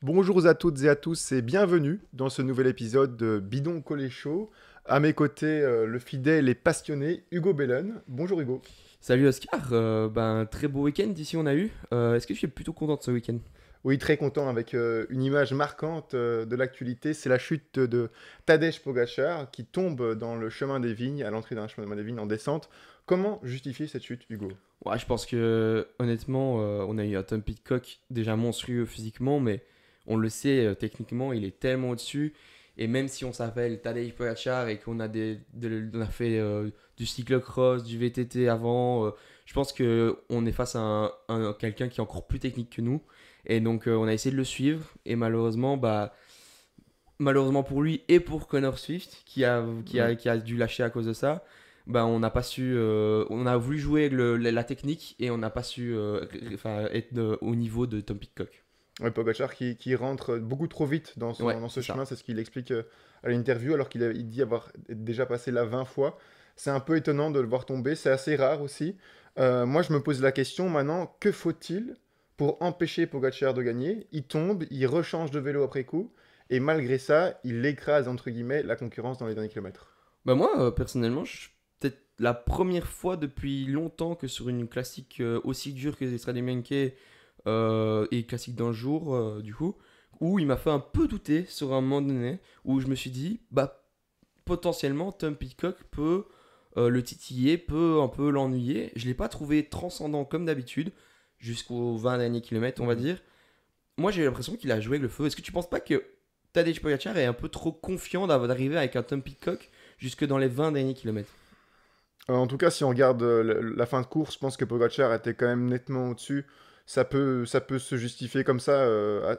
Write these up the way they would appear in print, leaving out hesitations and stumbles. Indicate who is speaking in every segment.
Speaker 1: Bonjour à toutes et à tous et bienvenue dans ce nouvel épisode de Bidon Collé Show. À mes côtés, le fidèle et passionné Hugo Bellen. Bonjour Hugo.
Speaker 2: Salut Oscar, très beau week-end ici on a eu. Est-ce que tu es plutôt content de ce week-end?
Speaker 1: Oui, très content avec une image marquante de l'actualité. C'est la chute de Tadej Pogacar qui tombe dans le chemin des vignes, à l'entrée d'un chemin des vignes en descente. Comment justifier cette chute, Hugo?
Speaker 2: Ouais, je pense que honnêtement, on a eu un Tom Pitcock déjà monstrueux physiquement, mais on le sait, techniquement, il est tellement au-dessus. Et même si on s'appelle Tadej Pogacar et qu'on a, on a fait du cyclocross, du VTT avant, je pense qu'on est face à quelqu'un qui est encore plus technique que nous. Et donc, on a essayé de le suivre. Et malheureusement, malheureusement pour lui et pour Connor Swift,
Speaker 1: Mm.
Speaker 2: qui a dû lâcher à cause de ça, on n'a pas su. On a voulu jouer avec la technique et on n'a pas su être au niveau de Tom Pitcock.
Speaker 1: Ouais, Pogacar qui rentre beaucoup trop vite
Speaker 2: Ouais,
Speaker 1: dans ce
Speaker 2: c'est
Speaker 1: chemin,
Speaker 2: ça.
Speaker 1: c'est ce qu'il explique à l'interview, alors il dit avoir déjà passé là 20 fois. C'est un peu étonnant de le voir tomber, c'est assez rare aussi. Moi, je me pose la question maintenant, que faut-il pour empêcher Pogacar de gagner? Il tombe, il rechange de vélo après coup, et malgré ça, il écrase, entre guillemets, la concurrence dans les derniers kilomètres.
Speaker 2: Bah moi, personnellement, peut-être la première fois depuis longtemps que sur une classique aussi dure que Estrade Bianche et classique d'un jour, du coup, où il m'a fait un peu douter sur un moment donné, où je me suis dit, bah potentiellement Tom Pitcock peut le titiller, peut un peu l'ennuyer. Je ne l'ai pas trouvé transcendant comme d'habitude, jusqu'aux 20 derniers kilomètres, on va
Speaker 1: Mhm.
Speaker 2: dire. Moi, j'ai l'impression qu'il a joué avec le feu. Est-ce que tu penses pas que Tadej Pogacar est un peu trop confiant d'arriver avec un Tom Pitcock jusque dans les 20 derniers kilomètres?
Speaker 1: En tout cas, si on regarde la fin de course, je pense que Pogacar était quand même nettement au-dessus. Ça peut se justifier comme ça,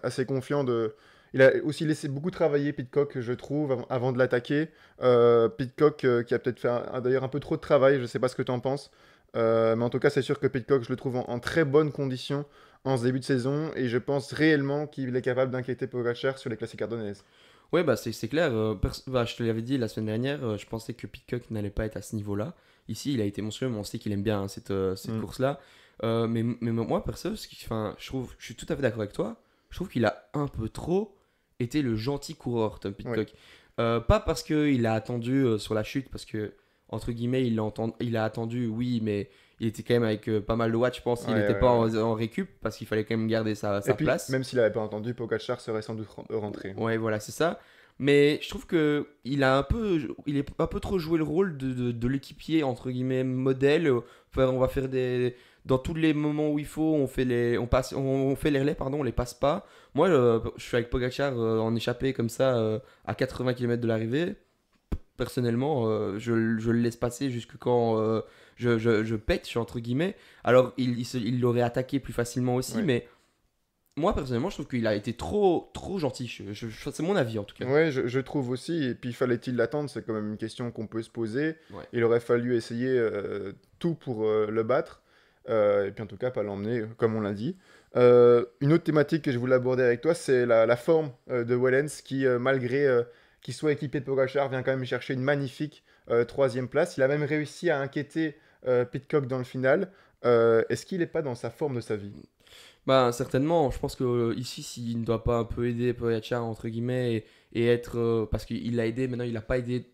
Speaker 1: assez confiant de. Il a aussi laissé beaucoup travailler Pidcock, je trouve, avant de l'attaquer. Pidcock qui a peut-être fait d'ailleurs un peu trop de travail, je sais pas ce que tu en penses. Mais en tout cas, c'est sûr que Pidcock, je le trouve en très bonne condition en ce début de saison et je pense réellement qu'il est capable d'inquiéter Pogacar sur les classiques ardennaises.
Speaker 2: Ouais, bah c'est clair. Je te l'avais dit la semaine dernière, je pensais que Pitcock n'allait pas être à ce niveau-là. Ici, il a été monstrueux, mais on sait qu'il aime bien hein, cette
Speaker 1: Mm.
Speaker 2: course-là. Mais moi, perso, je suis tout à fait d'accord avec toi. Je trouve qu'il a un peu trop été le gentil coureur, Tom
Speaker 1: Ouais.
Speaker 2: Pitcock. Pas parce qu'il a attendu sur la chute, parce que, entre guillemets, il a attendu, oui, mais il était quand même avec pas mal de watts, je pense.
Speaker 1: Ouais,
Speaker 2: Il
Speaker 1: ouais,
Speaker 2: n'était pas
Speaker 1: ouais.
Speaker 2: en récup, parce qu'il fallait quand même garder
Speaker 1: Et
Speaker 2: sa
Speaker 1: puis,
Speaker 2: place.
Speaker 1: même s'il n'avait pas entendu, Pogacar serait sans doute rentré.
Speaker 2: Ouais, voilà, c'est ça. Mais je trouve que il est un peu trop joué le rôle de l'équipier entre guillemets modèle. On va faire dans tous les moments où il faut, on fait les relais, pardon, on les passe pas. Moi, je suis avec Pogacar en échappée comme ça à 80 km de l'arrivée. Personnellement, je le laisse passer jusque quand je pète, je suis entre guillemets. Alors, il l'aurait attaqué plus facilement aussi,
Speaker 1: Ouais.
Speaker 2: mais moi, personnellement, je trouve qu'il a été trop gentil. C'est mon avis, en tout cas.
Speaker 1: Ouais, je trouve aussi. Et puis, fallait-il l'attendre? C'est quand même une question qu'on peut se poser.
Speaker 2: Ouais.
Speaker 1: Il aurait fallu essayer tout pour le battre. Et puis, en tout cas, pas l'emmener, comme on l'a dit. Une autre thématique que je voulais aborder avec toi, c'est la forme de Wellens qui, malgré qu'il soit équipé de Pogacar, vient quand même chercher une magnifique troisième place. Il a même réussi à inquiéter Pidcock dans le final. Est-ce qu'il n'est pas dans sa forme de sa vie?
Speaker 2: Bah, certainement. Je pense que ici, s'il ne doit pas un peu aider Pogacar, entre guillemets, et être. Parce qu'il l'a aidé, maintenant, il n'a pas aidé.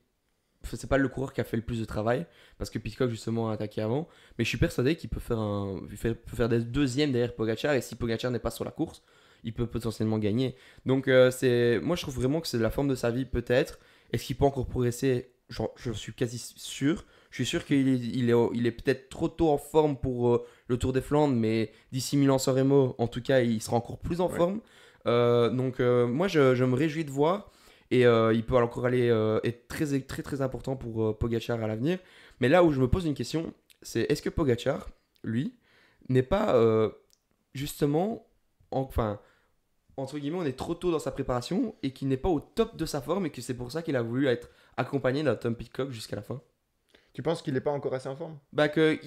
Speaker 2: Enfin, c'est pas le coureur qui a fait le plus de travail, parce que Pitcock, justement, a attaqué avant. Mais je suis persuadé qu'il peut faire des deuxièmes derrière Pogacar, et si Pogacar n'est pas sur la course, il peut potentiellement gagner. Donc, moi, je trouve vraiment que c'est la forme de sa vie, peut-être. Est-ce qu'il peut encore progresser? Je suis quasi sûr. Je suis sûr il est peut-être trop tôt en forme pour le Tour des Flandres, mais d'ici Milan-San Remo, en tout cas, il sera encore plus en
Speaker 1: Ouais.
Speaker 2: forme. Moi, je me réjouis de voir. Et il peut encore aller être très important pour Pogacar à l'avenir. Mais là où je me pose une question, c'est est-ce que Pogacar, lui, n'est pas justement, enfin, entre guillemets, on est trop tôt dans sa préparation et qu'il n'est pas au top de sa forme et que c'est pour ça qu'il a voulu être accompagné d'un Tom Pitcock jusqu'à la fin?
Speaker 1: Tu penses qu'il n'est pas encore assez en forme?
Speaker 2: Bah que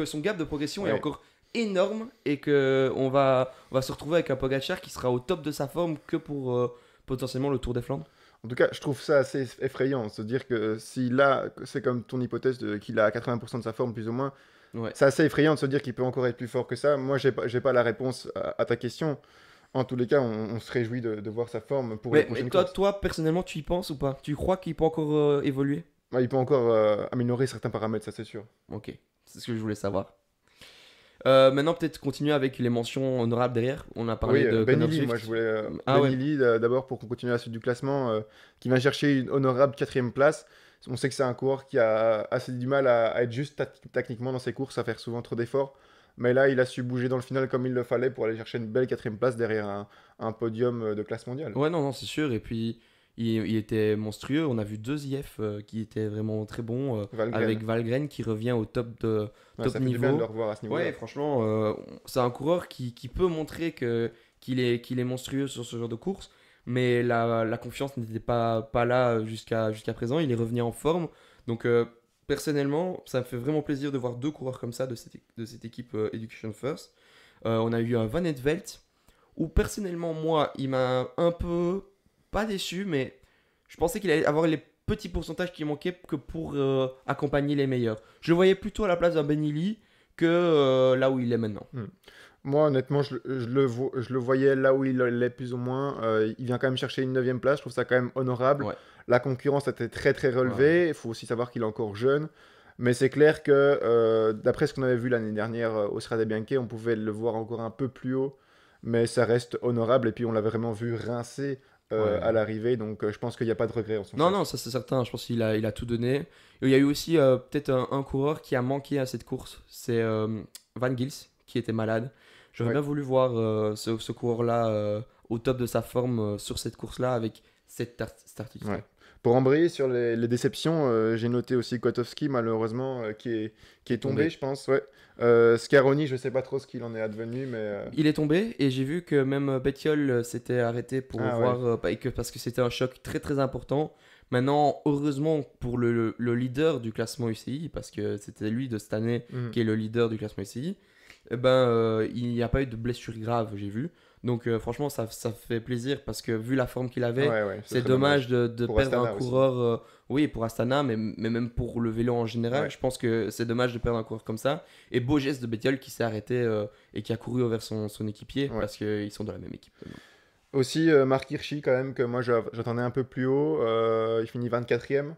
Speaker 2: son gap de progression est
Speaker 1: Ouais.
Speaker 2: encore énorme et que on va se retrouver avec un Pogacar qui sera au top de sa forme que pour potentiellement le Tour des Flandres.
Speaker 1: En tout cas, je trouve ça assez effrayant, se dire que s'il a, c'est comme ton hypothèse qu'il a 80% de sa forme plus ou moins,
Speaker 2: Ouais.
Speaker 1: c'est assez effrayant de se dire qu'il peut encore être plus fort que ça. Moi, j'ai pas la réponse à ta question. En tous les cas, on se réjouit de voir sa forme pour les
Speaker 2: Mais
Speaker 1: prochaines
Speaker 2: toi,
Speaker 1: courses.
Speaker 2: toi, personnellement, tu y penses ou pas? Tu crois qu'il peut encore évoluer?
Speaker 1: Ouais, il peut encore améliorer certains paramètres, ça c'est sûr.
Speaker 2: Ok, c'est ce que je voulais savoir. Maintenant, peut-être continuer avec les mentions honorables derrière. On a
Speaker 1: Oui,
Speaker 2: parlé de
Speaker 1: Ben
Speaker 2: Connor
Speaker 1: Ely, moi je
Speaker 2: Swift.
Speaker 1: voulais
Speaker 2: Ah
Speaker 1: Ben
Speaker 2: ouais,
Speaker 1: Ely d'abord pour qu'on continue la suite du classement, qui vient chercher une honorable quatrième place. On sait que c'est un coureur qui a assez du mal à être juste techniquement dans ses courses, à faire souvent trop d'efforts. Mais là, il a su bouger dans le final comme il le fallait pour aller chercher une belle quatrième place derrière un podium de classe mondiale.
Speaker 2: ouais, non, non, c'est sûr. Et puis, il était monstrueux. On a vu deux IF qui étaient vraiment très bons, avec
Speaker 1: Valgren.
Speaker 2: Valgren qui revient au
Speaker 1: Ouais,
Speaker 2: top
Speaker 1: ça fait du bien de le
Speaker 2: niveau.
Speaker 1: revoir à ce
Speaker 2: Ouais,
Speaker 1: niveau-là.
Speaker 2: franchement, c'est un coureur qui peut montrer qu'il est monstrueux sur ce genre de course. Mais la confiance n'était pas là jusqu'à présent. Il est revenu en forme. Donc, personnellement, ça me fait vraiment plaisir de voir deux coureurs comme ça de cette équipe Education First. On a eu un Van Edvelt où personnellement, moi, il m'a un peu, pas déçu, mais je pensais qu'il allait avoir les petits pourcentages qui manquaient que pour accompagner les meilleurs. Je le voyais plutôt à la place d'un Benili que là où il est maintenant.
Speaker 1: Hmm. Moi, honnêtement, je le voyais là où il est plus ou moins. Il vient quand même chercher une neuvième place. Je trouve ça quand même honorable.
Speaker 2: Ouais,
Speaker 1: La concurrence était très très
Speaker 2: ouais.
Speaker 1: relevée. Il faut aussi savoir qu'il est encore jeune. Mais c'est clair que d'après ce qu'on avait vu l'année dernière au Strade Bianche, on pouvait le voir encore un peu plus haut. Mais ça reste honorable. Et puis on l'avait vraiment vu rincer à
Speaker 2: Ouais.
Speaker 1: l'arrivée. Donc je pense qu'il n'y a pas de regret en son
Speaker 2: Non,
Speaker 1: chef.
Speaker 2: non, ça c'est certain. Je pense qu'il a tout donné. Et il y a eu aussi peut-être un coureur qui a manqué à cette course. C'est Van Gils qui était malade. J'aurais
Speaker 1: Ouais.
Speaker 2: bien voulu voir ce coureur-là au top de sa forme sur cette course-là avec cette
Speaker 1: Ouais.
Speaker 2: certitude.
Speaker 1: Pour embrayer sur les déceptions, j'ai noté aussi Kotowski, malheureusement, qui
Speaker 2: Qui
Speaker 1: est
Speaker 2: est
Speaker 1: tombé,
Speaker 2: tombé.
Speaker 1: je pense. Ouais. Scaroni, je sais pas trop ce qu'il en est advenu, mais.
Speaker 2: Il est tombé et j'ai vu que même Bettiol s'était arrêté pour
Speaker 1: Ah ouais.
Speaker 2: voir parce que c'était un choc très très important. Maintenant, heureusement pour le leader du classement UCI, parce que c'était lui de cette année
Speaker 1: Mhm.
Speaker 2: qui est le leader du classement UCI, eh ben, il n'y a pas eu de blessure grave, j'ai vu. Donc franchement, ça fait plaisir parce que vu la forme qu'il avait,
Speaker 1: Ouais, ouais, c'est
Speaker 2: c'est
Speaker 1: très
Speaker 2: dommage
Speaker 1: dommage.
Speaker 2: de
Speaker 1: Pour
Speaker 2: perdre un
Speaker 1: Astana aussi.
Speaker 2: coureur, oui, pour Astana, mais même pour le vélo en général.
Speaker 1: Ouais.
Speaker 2: Je pense que c'est dommage de perdre un coureur comme ça. Et beau geste de Bettiol qui s'est arrêté et qui a couru vers son équipier
Speaker 1: Ouais.
Speaker 2: parce qu'ils sont dans la même équipe.
Speaker 1: Aussi, Marc Hirschi, quand même, que moi j'attendais un peu plus haut. Il finit 24e.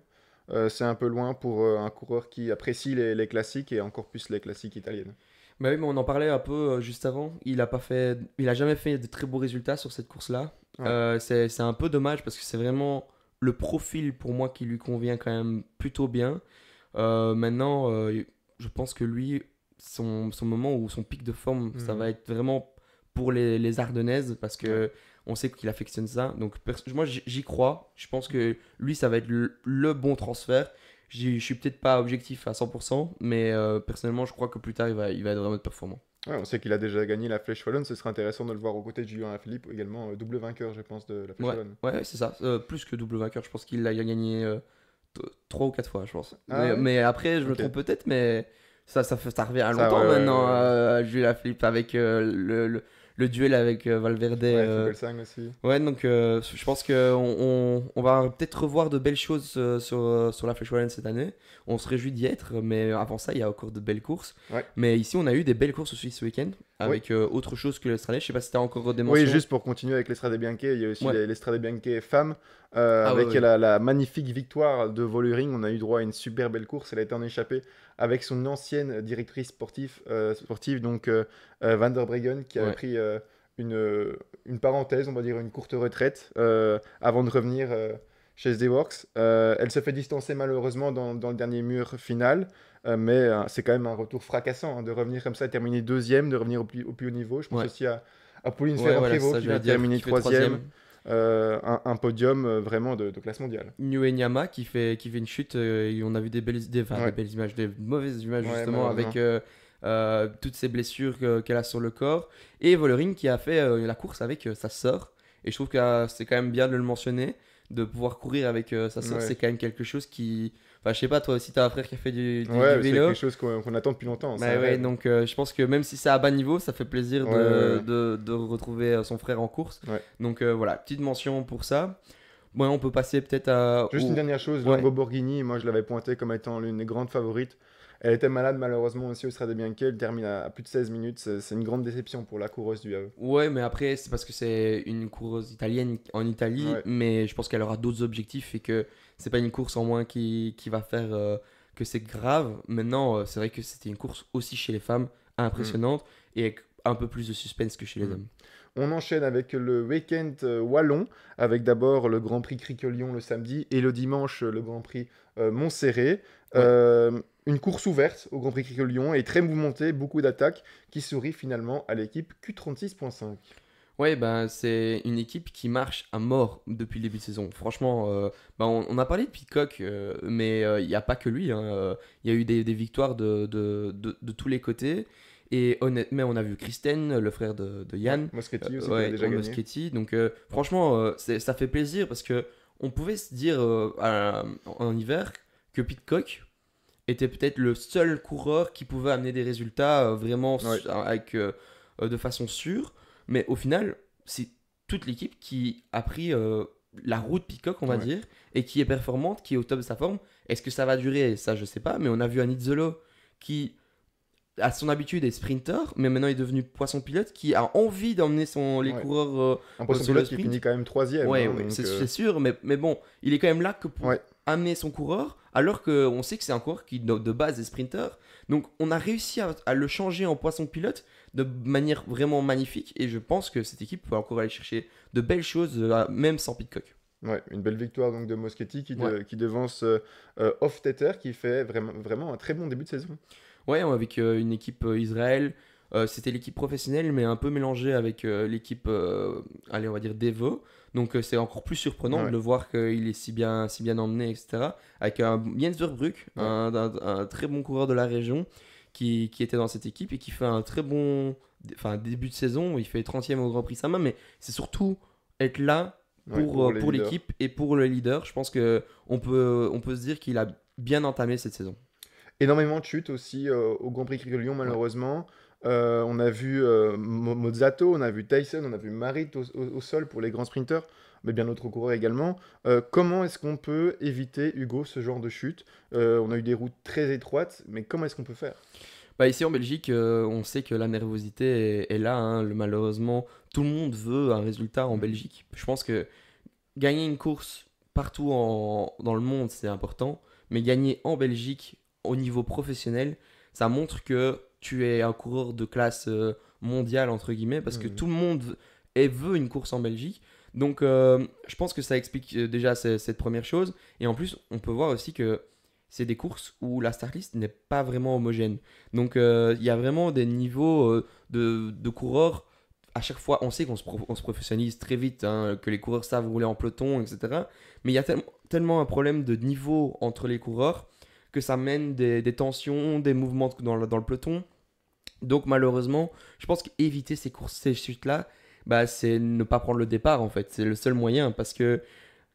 Speaker 1: C'est un peu loin pour un coureur qui apprécie les classiques et encore plus les classiques italiennes.
Speaker 2: Bah oui, mais on en parlait un peu juste avant. Il a jamais fait de très beaux résultats sur cette course-là.
Speaker 1: Ouais.
Speaker 2: C'est un peu dommage parce que c'est vraiment le profil pour moi qui lui convient quand même plutôt bien. Maintenant, je pense que lui, son moment ou son pic de forme, ça
Speaker 1: Mhm.
Speaker 2: va être vraiment pour les Ardennaises parce
Speaker 1: Ouais.
Speaker 2: que on sait qu'il affectionne ça. Donc moi, j'y crois. Je pense que lui, ça va être le bon transfert. Je suis peut-être pas objectif à 100%, mais personnellement, je crois que plus tard, il va être vraiment performant.
Speaker 1: Ouais, on sait qu'il a déjà gagné la Flèche Wallonne. Ce serait intéressant de le voir aux côtés de Julien Philippe, également double vainqueur, je pense, de la Flèche
Speaker 2: Ouais,
Speaker 1: Wallonne.
Speaker 2: ouais, c'est ça. Plus que double vainqueur, je pense qu'il a gagné 3 ou 4 fois, je pense.
Speaker 1: Ah
Speaker 2: Mais,
Speaker 1: ouais?
Speaker 2: mais après, je me
Speaker 1: Ok.
Speaker 2: trompe peut-être, mais ça revient à
Speaker 1: Ça,
Speaker 2: longtemps
Speaker 1: ouais, ouais,
Speaker 2: maintenant,
Speaker 1: ouais.
Speaker 2: Julia Philippe, avec le duel avec Valverde.
Speaker 1: Ouais, Fogelsang aussi.
Speaker 2: Ouais, donc je pense qu'on va peut-être revoir de belles choses sur la Flèche Wallonne cette année. On se réjouit d'y être, mais avant ça, il y a encore de belles courses.
Speaker 1: Ouais.
Speaker 2: Mais ici, on a eu des belles courses aussi ce week-end,
Speaker 1: Oui.
Speaker 2: avec autre chose que l'Australie. Je sais pas si tu as encore des
Speaker 1: Oui,
Speaker 2: mentions.
Speaker 1: juste pour continuer avec l'Estrade Bianche, il y a aussi
Speaker 2: Ouais.
Speaker 1: l'Estrade Bianche femmes,
Speaker 2: Ah ouais,
Speaker 1: avec
Speaker 2: ouais.
Speaker 1: la magnifique victoire de Voluring. On a eu droit à une super belle course. Elle a été en échappée avec son ancienne directrice sportive donc Van der Breggen, qui avait
Speaker 2: Ouais.
Speaker 1: pris une parenthèse, on va dire une courte retraite, avant de revenir chez SD-Works. Elle se fait distancer malheureusement dans le dernier mur final. Mais c'est quand même un retour fracassant hein, de revenir comme ça, terminer deuxième, de revenir au plus haut niveau. Je pense
Speaker 2: Ouais.
Speaker 1: aussi à Pauline
Speaker 2: Ouais, voilà, c'est
Speaker 1: Ferrand-Prévot
Speaker 2: ça,
Speaker 1: qui
Speaker 2: je
Speaker 1: vient
Speaker 2: vais dire,
Speaker 1: terminer
Speaker 2: qui fait
Speaker 1: troisième.
Speaker 2: troisième.
Speaker 1: Un podium vraiment de classe mondiale.
Speaker 2: New Enyama qui fait une chute, et on a vu enfin, des
Speaker 1: Ouais,
Speaker 2: belles images, des mauvaises images
Speaker 1: ouais,
Speaker 2: justement,
Speaker 1: malheureusement.
Speaker 2: avec toutes ces blessures qu'elle a sur le corps. Et Vollering qui a fait la course avec sa sœur. Et je trouve que c'est quand même bien de le mentionner, de pouvoir courir avec sa sœur,
Speaker 1: Ouais,
Speaker 2: c'est quand même quelque chose qui. Enfin, je sais pas, toi aussi, t'as un frère qui a fait du
Speaker 1: ouais c'est quelque
Speaker 2: vélo.
Speaker 1: chose qu'on attend depuis longtemps, c'est
Speaker 2: Bah
Speaker 1: un
Speaker 2: ouais,
Speaker 1: rêve.
Speaker 2: donc je pense que même si c'est à bas niveau, ça fait plaisir
Speaker 1: Ouais, ouais, ouais.
Speaker 2: de retrouver son frère en course.
Speaker 1: Ouais.
Speaker 2: Donc voilà, petite mention pour ça. Bon, on peut passer peut-être à.
Speaker 1: Juste une dernière chose,
Speaker 2: Ouais,
Speaker 1: Longo Borghini, moi je l'avais pointé comme étant l'une des grandes favorites. Elle était malade malheureusement aussi au Strade Bianche, elle termine à plus de 16 minutes, c'est une grande déception pour la coureuse du AE.
Speaker 2: Ouais, mais après, c'est parce que c'est une coureuse italienne en Italie,
Speaker 1: Ouais.
Speaker 2: mais je pense qu'elle aura d'autres objectifs et que c'est pas une course en moins qui va faire que c'est grave. Maintenant, c'est vrai que c'était une course aussi chez les femmes
Speaker 1: Mm.
Speaker 2: impressionnante et avec un peu plus de suspense que chez les
Speaker 1: Mm.
Speaker 2: hommes.
Speaker 1: On enchaîne avec le week-end wallon, avec d'abord le Grand Prix Criquelion le samedi et le dimanche le Grand Prix Montserrat.
Speaker 2: Ouais.
Speaker 1: Une course ouverte au Grand Prix Criquelion et très mouvementée, beaucoup d'attaques qui sourit finalement à l'équipe Q36.5.
Speaker 2: Ouais, ben, c'est une équipe qui marche à mort depuis le début de saison. Franchement, ben, on a parlé de Pitcock, mais il n'y a pas que lui, hein. Il y a eu des victoires de tous les côtés. Et honnêtement, on a vu Kristen, le frère de
Speaker 1: Ouais,
Speaker 2: Yann,
Speaker 1: Moschetti aussi qui a
Speaker 2: ouais,
Speaker 1: déjà gagné.
Speaker 2: Moschetti. Donc franchement, ça fait plaisir parce que on pouvait se dire en hiver que Pitcock était peut-être le seul coureur qui pouvait amener des résultats vraiment
Speaker 1: Ouais,
Speaker 2: de façon sûre. Mais au final, c'est toute l'équipe qui a pris la route Pitcock, on va
Speaker 1: ouais,
Speaker 2: dire, et qui est performante, qui est au top de sa forme. Est-ce que ça va durer? Ça, je sais pas. Mais on a vu un Izzolo qui, à son habitude, est sprinter, mais maintenant est devenu poisson pilote, qui a envie d'emmener les
Speaker 1: ouais.
Speaker 2: coureurs
Speaker 1: Un poisson
Speaker 2: sur le
Speaker 1: pilote qui
Speaker 2: sprint.
Speaker 1: finit quand même troisième,
Speaker 2: Ouais,
Speaker 1: hein,
Speaker 2: ouais,
Speaker 1: donc
Speaker 2: c'est sûr, mais bon, il est quand même là que pour
Speaker 1: ouais,
Speaker 2: amener son coureur, alors qu'on sait que c'est un coureur qui de base est sprinter. Donc on a réussi à le changer en poisson pilote de manière vraiment magnifique, et je pense que cette équipe peut encore aller chercher de belles choses, même sans Pitcock.
Speaker 1: ouais, une belle victoire donc de Moschetti
Speaker 2: Ouais.
Speaker 1: qui devance Hofstetter qui fait vraiment un très bon début de saison.
Speaker 2: Ouais, avec une équipe Israël, c'était l'équipe professionnelle, mais un peu mélangée avec l'équipe, allez, on va dire Devo. Donc c'est encore plus surprenant de
Speaker 1: Ouais,
Speaker 2: le voir qu'il est si bien emmené, etc. Avec un Jens Verbrugge,
Speaker 1: ouais.
Speaker 2: un très bon coureur de la région qui était dans cette équipe et qui fait un très bon début de saison. Il fait 30e au Grand Prix Sama, mais c'est surtout être là
Speaker 1: Ouais, pour les
Speaker 2: pour
Speaker 1: leaders.
Speaker 2: l'équipe et pour le leader. Je pense que on peut se dire qu'il a bien entamé cette saison.
Speaker 1: Énormément de chutes aussi au Grand Prix Criquelion,
Speaker 2: Ouais.
Speaker 1: malheureusement. On a vu Mozzato, on a vu Tyson, on a vu Marit au sol pour les grands sprinteurs, mais bien d'autres coureurs également. Comment est-ce qu'on peut éviter, Hugo, ce genre de chute? On a eu des routes très étroites, mais comment est-ce qu'on peut faire?
Speaker 2: Bah ici en Belgique, on sait que la nervosité est là, hein. Malheureusement, tout le monde veut un résultat en
Speaker 1: Mhm.
Speaker 2: Belgique. Je pense que gagner une course partout dans le monde, c'est important. Mais gagner en Belgique au niveau professionnel, ça montre que tu es un coureur de classe mondiale, entre guillemets, parce que
Speaker 1: Mhm.
Speaker 2: tout le monde veut une course en Belgique. Donc je pense que ça explique déjà cette première chose. Et en plus, on peut voir aussi que c'est des courses où la start list n'est pas vraiment homogène. Donc il y a vraiment des niveaux de coureurs. À chaque fois, on sait on se professionnalise très vite, hein, que les coureurs savent rouler en peloton, etc. Mais il y a tellement un problème de niveau entre les coureurs que ça mène des tensions, des mouvements dans le peloton. Donc malheureusement, je pense qu'éviter ces courses, ces chutes-là, bah, c'est ne pas prendre le départ en fait. C'est le seul moyen parce que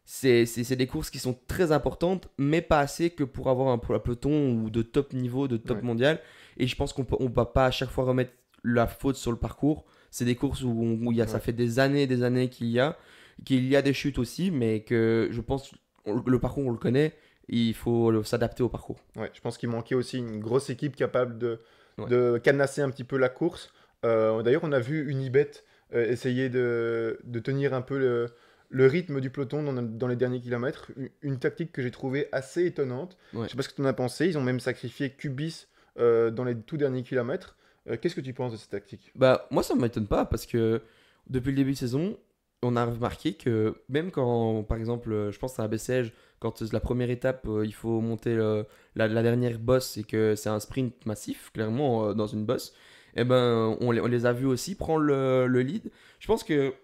Speaker 2: c'est des courses qui sont très importantes, mais pas assez que pour avoir un peloton ou de top niveau, de top
Speaker 1: Ouais.
Speaker 2: mondial. Et je pense on va pas à chaque fois remettre la faute sur le parcours. C'est des courses où ça
Speaker 1: Ouais.
Speaker 2: fait des années qu'il y a des chutes aussi, mais que je pense le parcours on le connaît, il faut s'adapter au parcours.
Speaker 1: Ouais, je pense qu'il manquait aussi une grosse équipe capable
Speaker 2: Ouais.
Speaker 1: de cadenasser un petit peu la course. D'ailleurs, on a vu Unibet essayer de tenir un peu le rythme du peloton dans les derniers kilomètres. Une tactique que j'ai trouvée assez étonnante. Je
Speaker 2: Ouais.
Speaker 1: sais pas ce que tu en as pensé. Ils ont même sacrifié Cubis dans les tout derniers kilomètres. Qu'est-ce que tu penses de cette tactique?
Speaker 2: Bah, moi, ça ne m'étonne pas parce que depuis le début de saison, on a remarqué que même quand, par exemple, je pense à un Bessèges, quand la première étape, il faut monter la dernière bosse et que c'est un sprint massif, clairement, dans une bosse, eh ben, on les a vus aussi prendre le lead. Je pense que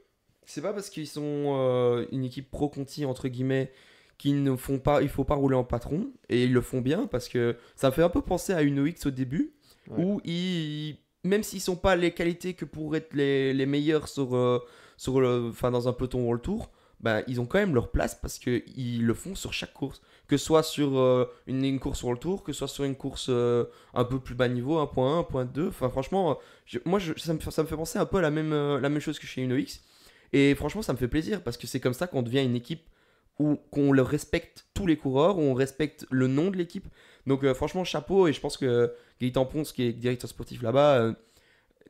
Speaker 2: c'est pas parce qu'ils sont une équipe pro-Conti, entre guillemets, qu'ils ne font pas, il faut pas rouler en patron, et ils le font bien parce que ça me fait un peu penser à une OX au début
Speaker 1: Ouais,
Speaker 2: où même s'ils sont pas les qualités que pour être les meilleurs dans un peloton World Tour, bah, ils ont quand même leur place parce qu'ils le font sur chaque course. Que ce soit sur une course World Tour, que ce soit sur une course un peu plus bas niveau, 1.1, 1.2. Enfin, franchement, ça me fait penser un peu à la même chose que chez UnoX. Et franchement, ça me fait plaisir parce que c'est comme ça qu'on devient une équipe où qu'on le respecte tous les coureurs, où on respecte le nom de l'équipe. Donc franchement, chapeau, et je pense que Gaëtan Ponce, qui est directeur sportif là-bas,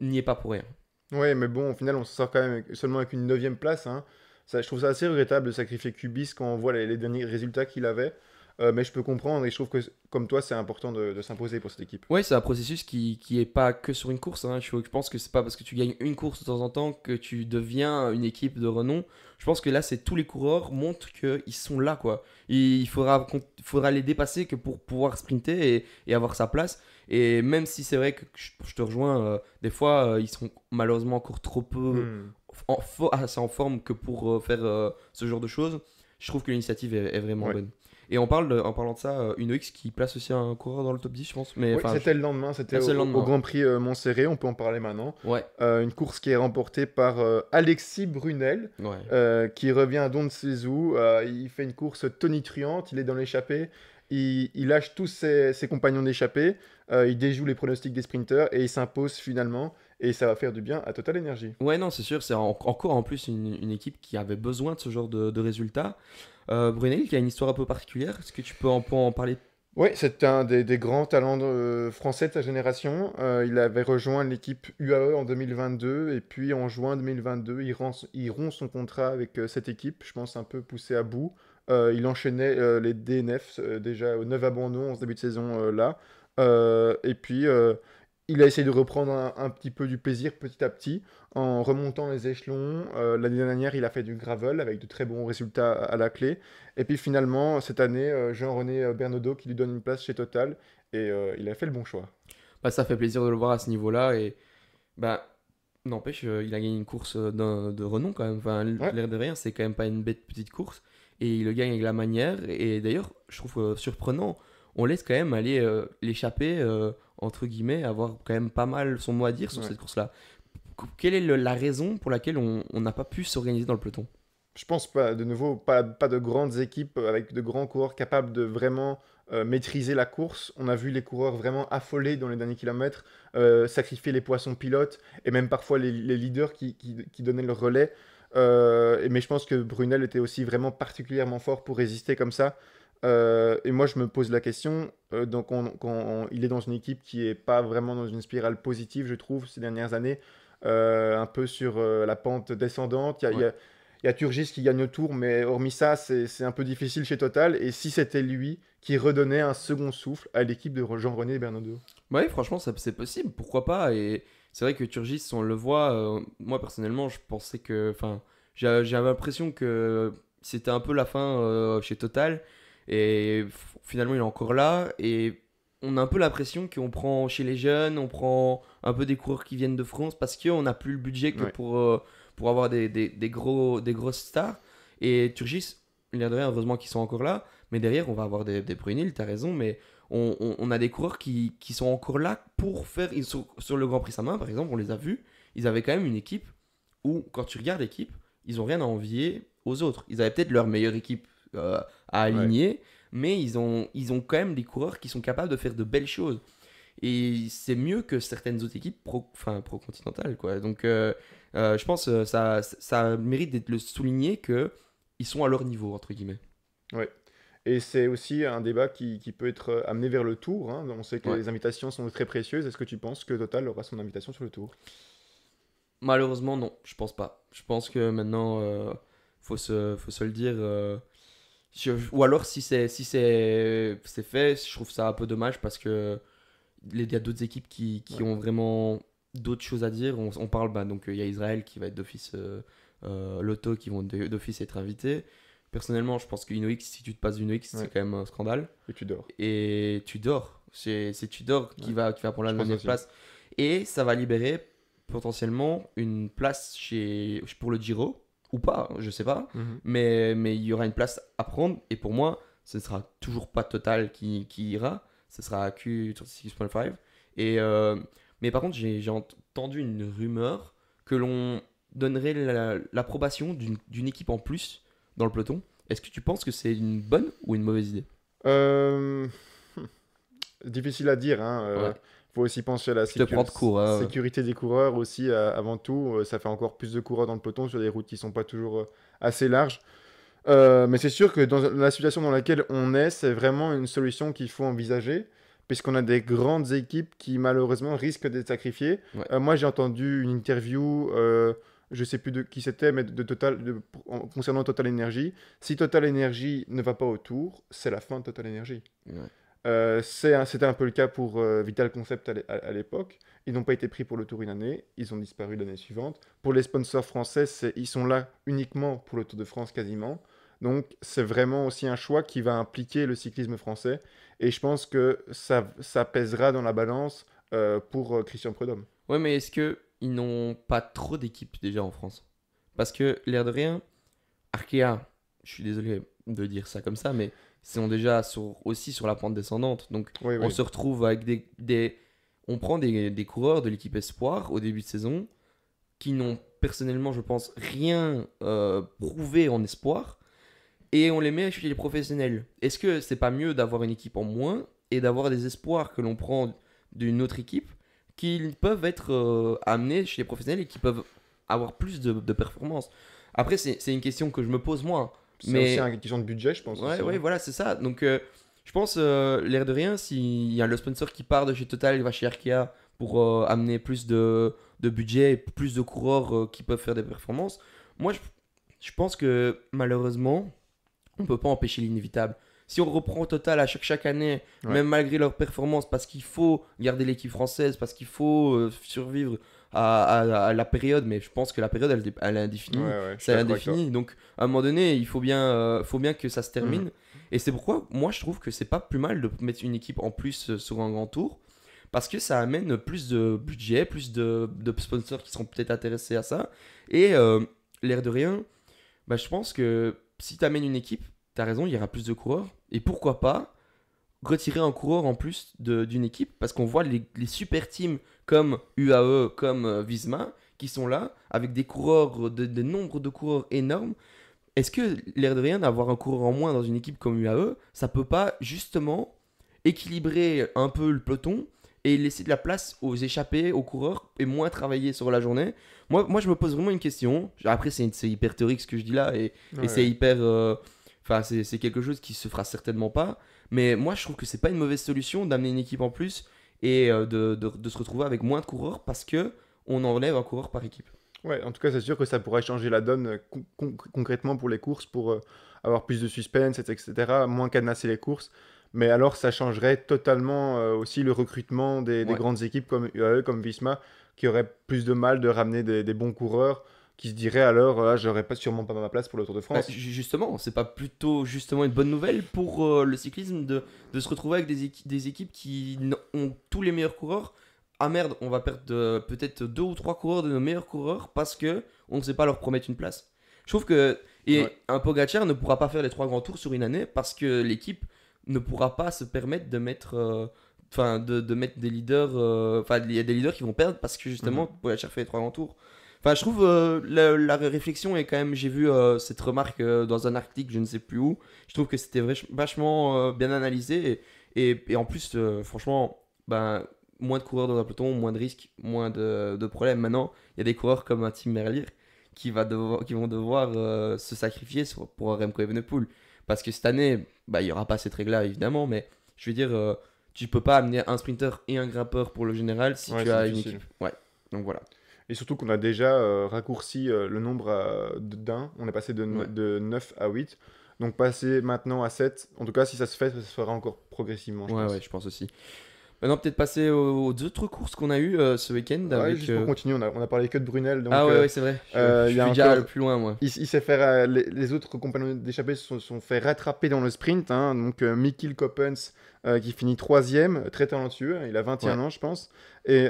Speaker 2: n'y est pas pour rien.
Speaker 1: Ouais, mais bon, au final, on se sort quand même seulement avec une neuvième place, hein. Ça, je trouve ça assez regrettable de sacrifier Kubis quand on voit les derniers résultats qu'il avait. Mais je peux comprendre et je trouve que, comme toi, c'est important de s'imposer pour cette équipe.
Speaker 2: Ouais, c'est un processus qui est pas que sur une course, hein. Je pense que c'est pas parce que tu gagnes une course de temps en temps que tu deviens une équipe de renom. Je pense que là, c'est tous les coureurs montrent qu'ils sont là, quoi. Il faudra les dépasser que pour pouvoir sprinter et avoir sa place. Et même si c'est vrai que je te rejoins, des fois, ils sont malheureusement encore trop peu
Speaker 1: Hmm.
Speaker 2: assez en forme que pour faire ce genre de choses. Je trouve que l'initiative est vraiment
Speaker 1: Ouais.
Speaker 2: bonne. Et en parlant de ça, UnoX qui place aussi un coureur dans le top 10, je pense. Mais
Speaker 1: Oui,
Speaker 2: enfin,
Speaker 1: c'était le lendemain, c'était
Speaker 2: ah, c'est le
Speaker 1: au
Speaker 2: lendemain.
Speaker 1: Grand Prix Montserrat, on peut en parler maintenant.
Speaker 2: Ouais,
Speaker 1: Une course qui est remportée par Alexis Brunel,
Speaker 2: ouais.
Speaker 1: qui revient à Don Cesou. Il fait une course tonitruante, il est dans l'échappée, il lâche tous ses compagnons d'échappée, il déjoue les pronostics des sprinteurs et il s'impose finalement. Et ça va faire du bien à Total Energy.
Speaker 2: Ouais, non, c'est sûr, c'est encore en plus une équipe qui avait besoin de ce genre de résultats. Brunel, qui a une histoire un peu particulière, est-ce que tu peux en parler?
Speaker 1: Oui, c'est un des grands talents français de sa génération. Il avait rejoint l'équipe UAE en 2022 et puis en juin 2022, il rompt son contrat avec cette équipe, je pense un peu poussé à bout. Il enchaînait les DNF, déjà 9 abandons en ce début de saison là. Et puis il a essayé de reprendre un petit peu du plaisir petit à petit en remontant les échelons. L'année dernière, il a fait du gravel avec de très bons résultats à la clé. Et puis finalement, cette année, Jean-René Bernaudot qui lui donne une place chez Total. Et il a fait le bon choix.
Speaker 2: Bah, ça fait plaisir de le voir à ce niveau-là. Et bah, n'empêche, il a gagné une course de renom quand même. Enfin,
Speaker 1: Ouais,
Speaker 2: l'air de rien, c'est quand même pas une bête petite course. Et il le gagne avec la manière. Et d'ailleurs, je trouve surprenant, on laisse quand même aller l'échapper, entre guillemets, avoir quand même pas mal son mot à dire sur
Speaker 1: ouais.
Speaker 2: cette course-là. Quelle est la raison pour laquelle on n'a pas pu s'organiser dans le peloton?
Speaker 1: Je pense pas, de nouveau, pas de grandes équipes avec de grands coureurs capables de vraiment maîtriser la course. On a vu les coureurs vraiment affolés dans les derniers kilomètres, sacrifier les poissons pilotes et même parfois les leaders qui donnaient le relais. Mais je pense que Brunel était aussi vraiment particulièrement fort pour résister comme ça. Et moi, je me pose la question, donc quand il est dans une équipe qui est pas vraiment dans une spirale positive, je trouve, ces dernières années, un peu sur la pente descendante.
Speaker 2: Ouais.
Speaker 1: Il y a Turgis qui gagne le tour, mais hormis ça, c'est un peu difficile chez Total. Et si c'était lui qui redonnait un second souffle à l'équipe de Jean-René Bernaudot?
Speaker 2: Ouais, franchement, c'est possible, pourquoi pas. Et c'est vrai que Turgis, on le voit, moi personnellement, je pensais que. Enfin, j'avais l'impression que c'était un peu la fin chez Total. Et finalement, il est encore là. Et on a un peu l'impression qu'on prend chez les jeunes, on prend un peu des coureurs qui viennent de France parce qu'on n'a plus le budget que
Speaker 1: Ouais.
Speaker 2: pour avoir des grosses stars. Et Turgis, l'air de rien, heureusement qu'ils sont encore là. Mais derrière, on va avoir des Brunel, t'as raison, mais on a des coureurs qui sont encore là pour faire. Sur le Grand Prix Samin, par exemple, on les a vus. Ils avaient quand même une équipe où, quand tu regardes l'équipe, ils ont rien à envier aux autres. Ils avaient peut-être leur meilleure équipe à
Speaker 1: Ouais.
Speaker 2: aligner, mais ils ont quand même des coureurs qui sont capables de faire de belles choses. Et c'est mieux que certaines autres équipes pro-continentales, quoi. Donc, je pense que ça mérite d'être le souligné que ils sont à leur niveau, entre guillemets.
Speaker 1: Ouais. Et c'est aussi un débat qui peut être amené vers le tour, hein. On sait que
Speaker 2: Ouais.
Speaker 1: les invitations sont très précieuses. Est-ce que tu penses que Total aura son invitation sur le tour?
Speaker 2: Malheureusement, non, je pense pas. Je pense que maintenant, faut se le dire. Ou alors, si c'est fait, je trouve ça un peu dommage parce que il y a d'autres équipes qui
Speaker 1: Ouais.
Speaker 2: ont vraiment d'autres choses à dire. On parle, bah, donc il y a Israël qui va être d'office, Lotto qui vont d'office être invités. Personnellement, je pense que Inox, si tu te passes d'Inox, c'est
Speaker 1: Ouais.
Speaker 2: quand même un scandale.
Speaker 1: Et tu dors.
Speaker 2: Et tu dors. C'est Tudor qui
Speaker 1: Ouais.
Speaker 2: va prendre la
Speaker 1: Je pense
Speaker 2: 9
Speaker 1: aussi.
Speaker 2: place. Et ça va libérer potentiellement une place pour le Giro, ou pas, je sais pas.
Speaker 1: Mhm.
Speaker 2: Mais il y aura une place à prendre. Et pour moi, ce sera toujours pas Total qui ira. Ce sera Q36.5. Mais par contre, j'ai entendu une rumeur que l'on donnerait l'approbation d'une équipe en plus dans le peloton. Est-ce que tu penses que c'est une bonne ou une mauvaise idée?
Speaker 1: Euh, Difficile à dire, hein.
Speaker 2: Ouais.
Speaker 1: Faut aussi penser à la
Speaker 2: Je te prends de court, hein.
Speaker 1: sécurité des coureurs aussi avant tout. Ça fait encore plus de coureurs dans le peloton sur des routes qui sont pas toujours assez larges. Mais c'est sûr que dans la situation dans laquelle on est, c'est vraiment une solution qu'il faut envisager, puisqu'on a des grandes équipes qui malheureusement risquent d'être sacrifiées.
Speaker 2: Ouais.
Speaker 1: Moi, j'ai entendu une interview, je sais plus de qui c'était, mais de Total, concernant Total Energy. Si Total Energy ne va pas au tour, c'est la fin de Total Energy.
Speaker 2: Ouais.
Speaker 1: C'était un peu le cas pour Vital Concept à l'époque. Ils n'ont pas été pris pour le tour une année, ils ont disparu l'année suivante. Pour les sponsors français, ils sont là uniquement pour le Tour de France quasiment. Donc c'est vraiment aussi un choix qui va impliquer le cyclisme français. Et je pense que ça pèsera dans la balance pour Christian Prudhomme.
Speaker 2: Ouais, mais est-ce que ils n'ont pas trop d'équipes déjà en France? Parce que, l'air de rien, Arkea, je suis désolé de dire ça comme ça, mais ils sont déjà aussi sur la pente descendante. Donc,
Speaker 1: Oui,
Speaker 2: on
Speaker 1: oui.
Speaker 2: se retrouve avec on prend des coureurs de l'équipe Espoir au début de saison qui n'ont personnellement, je pense, rien prouvé en Espoir et on les met chez les professionnels. Est-ce que c'est pas mieux d'avoir une équipe en moins et d'avoir des espoirs que l'on prend d'une autre équipe qui peuvent être amenés chez les professionnels et qui peuvent avoir plus de performance? Après, c'est une question que je me pose moi.
Speaker 1: C'est aussi
Speaker 2: Mais
Speaker 1: une question de budget, je pense
Speaker 2: ouais,
Speaker 1: aussi,
Speaker 2: ouais,
Speaker 1: hein.
Speaker 2: voilà, c'est ça. Donc, je pense, l'air de rien, s'il y a le sponsor qui part de chez Total, il va chez Arkea pour amener plus de budget et plus de coureurs qui peuvent faire des performances. Moi, je pense que malheureusement, on ne peut pas empêcher l'inévitable. Si on reprend Total à chaque année,
Speaker 1: Ouais.
Speaker 2: même malgré leur performance, parce qu'il faut garder l'équipe française, parce qu'il faut survivre à la période, mais je pense que la période, elle est
Speaker 1: Ouais,
Speaker 2: indéfinie.
Speaker 1: ouais, je suis
Speaker 2: C'est
Speaker 1: d'accord avec toi.
Speaker 2: indéfini. Donc, à un moment donné, il faut bien que ça se termine.
Speaker 1: Mhm.
Speaker 2: Et c'est pourquoi, moi, je trouve que c'est pas plus mal de mettre une équipe en plus sur un grand tour. Parce que ça amène plus de budget, plus de sponsors qui seront peut-être intéressés à ça. Et l'air de rien, bah, je pense que si tu amènes une équipe, tu as raison, il y aura plus de coureurs. Et pourquoi pas retirer un coureur en plus d'une équipe, parce qu'on voit les super teams comme UAE, comme Visma, qui sont là, avec des coureurs, des nombres de coureurs énormes. Est-ce que, l'air de rien, d'avoir un coureur en moins dans une équipe comme UAE, ça peut pas justement équilibrer un peu le peloton et laisser de la place aux échappés, aux coureurs, et moins travailler sur la journée? Moi, je me pose vraiment une question. Après, c'est hyper théorique ce que je dis là, et c'est
Speaker 1: Ouais.
Speaker 2: hyper... Enfin, c'est quelque chose qui se fera certainement pas. Mais moi, je trouve que c'est pas une mauvaise solution d'amener une équipe en plus et de se retrouver avec moins de coureurs parce que on enlève un coureur par équipe.
Speaker 1: Ouais, en tout cas, c'est sûr que ça pourrait changer la donne concrètement pour les courses, pour avoir plus de suspense, etc., moins cadenasser les courses. Mais alors, ça changerait totalement aussi le recrutement des
Speaker 2: Ouais.
Speaker 1: grandes équipes comme UAE, comme Visma, qui auraient plus de mal de ramener des bons coureurs, qui se diraient alors, ah, j'aurais pas sûrement pas ma place pour le Tour de
Speaker 2: Bah,
Speaker 1: France.
Speaker 2: justement, c'est pas plutôt justement une bonne nouvelle pour le cyclisme de se retrouver avec des équipes qui ont tous les meilleurs coureurs. Ah merde, on va perdre peut-être deux ou trois coureurs de nos meilleurs coureurs parce que on ne sait pas leur promettre une place. Je trouve que
Speaker 1: Ouais.
Speaker 2: un Pogacar ne pourra pas faire les trois grands tours sur une année parce que l'équipe ne pourra pas se permettre de mettre enfin de mettre des leaders enfin il y a des leaders qui vont perdre parce que justement
Speaker 1: Mhm.
Speaker 2: Pogacar fait les trois grands tours. Enfin, je trouve la réflexion est quand même. J'ai vu cette remarque dans un article, je ne sais plus où. Je trouve que c'était vachement bien analysé. Et en plus, franchement, ben, moins de coureurs dans un peloton, moins de risques, moins de problèmes. Maintenant, il y a des coureurs comme un Tim Merlier qui vont devoir se sacrifier pour un Remco Evenepoel. Parce que cette année, bah, il n'y aura pas cette règle-là, évidemment. Mais je veux dire, tu peux pas amener un sprinter et un grimpeur pour le général si
Speaker 1: Ouais,
Speaker 2: tu
Speaker 1: c'est
Speaker 2: as une
Speaker 1: difficile.
Speaker 2: équipe. Ouais, donc voilà.
Speaker 1: Et surtout qu'on a déjà raccourci le nombre d'un. On est passé
Speaker 2: Ouais.
Speaker 1: de 9 à 8. Donc passer maintenant à 7. En tout cas, si ça se fait, ça se fera encore progressivement, je
Speaker 2: Ouais, ouais,
Speaker 1: pense.
Speaker 2: je pense aussi. Maintenant, peut-être passer aux autres courses qu'on a eues ce week-end
Speaker 1: Ouais,
Speaker 2: avec.
Speaker 1: juste pour continuer, on a parlé que de Brunel.
Speaker 2: Ah
Speaker 1: Donc
Speaker 2: ouais, ouais, c'est vrai. Je
Speaker 1: il y
Speaker 2: suis
Speaker 1: a
Speaker 2: déjà le
Speaker 1: encore.
Speaker 2: plus loin, moi.
Speaker 1: Il s'est fait, les autres compagnons d'échappée se sont fait rattraper dans le sprint, hein. Donc Mikkel Coppens qui finit troisième, très talentueux, hein, il a 21
Speaker 2: Ouais.
Speaker 1: ans je pense. Et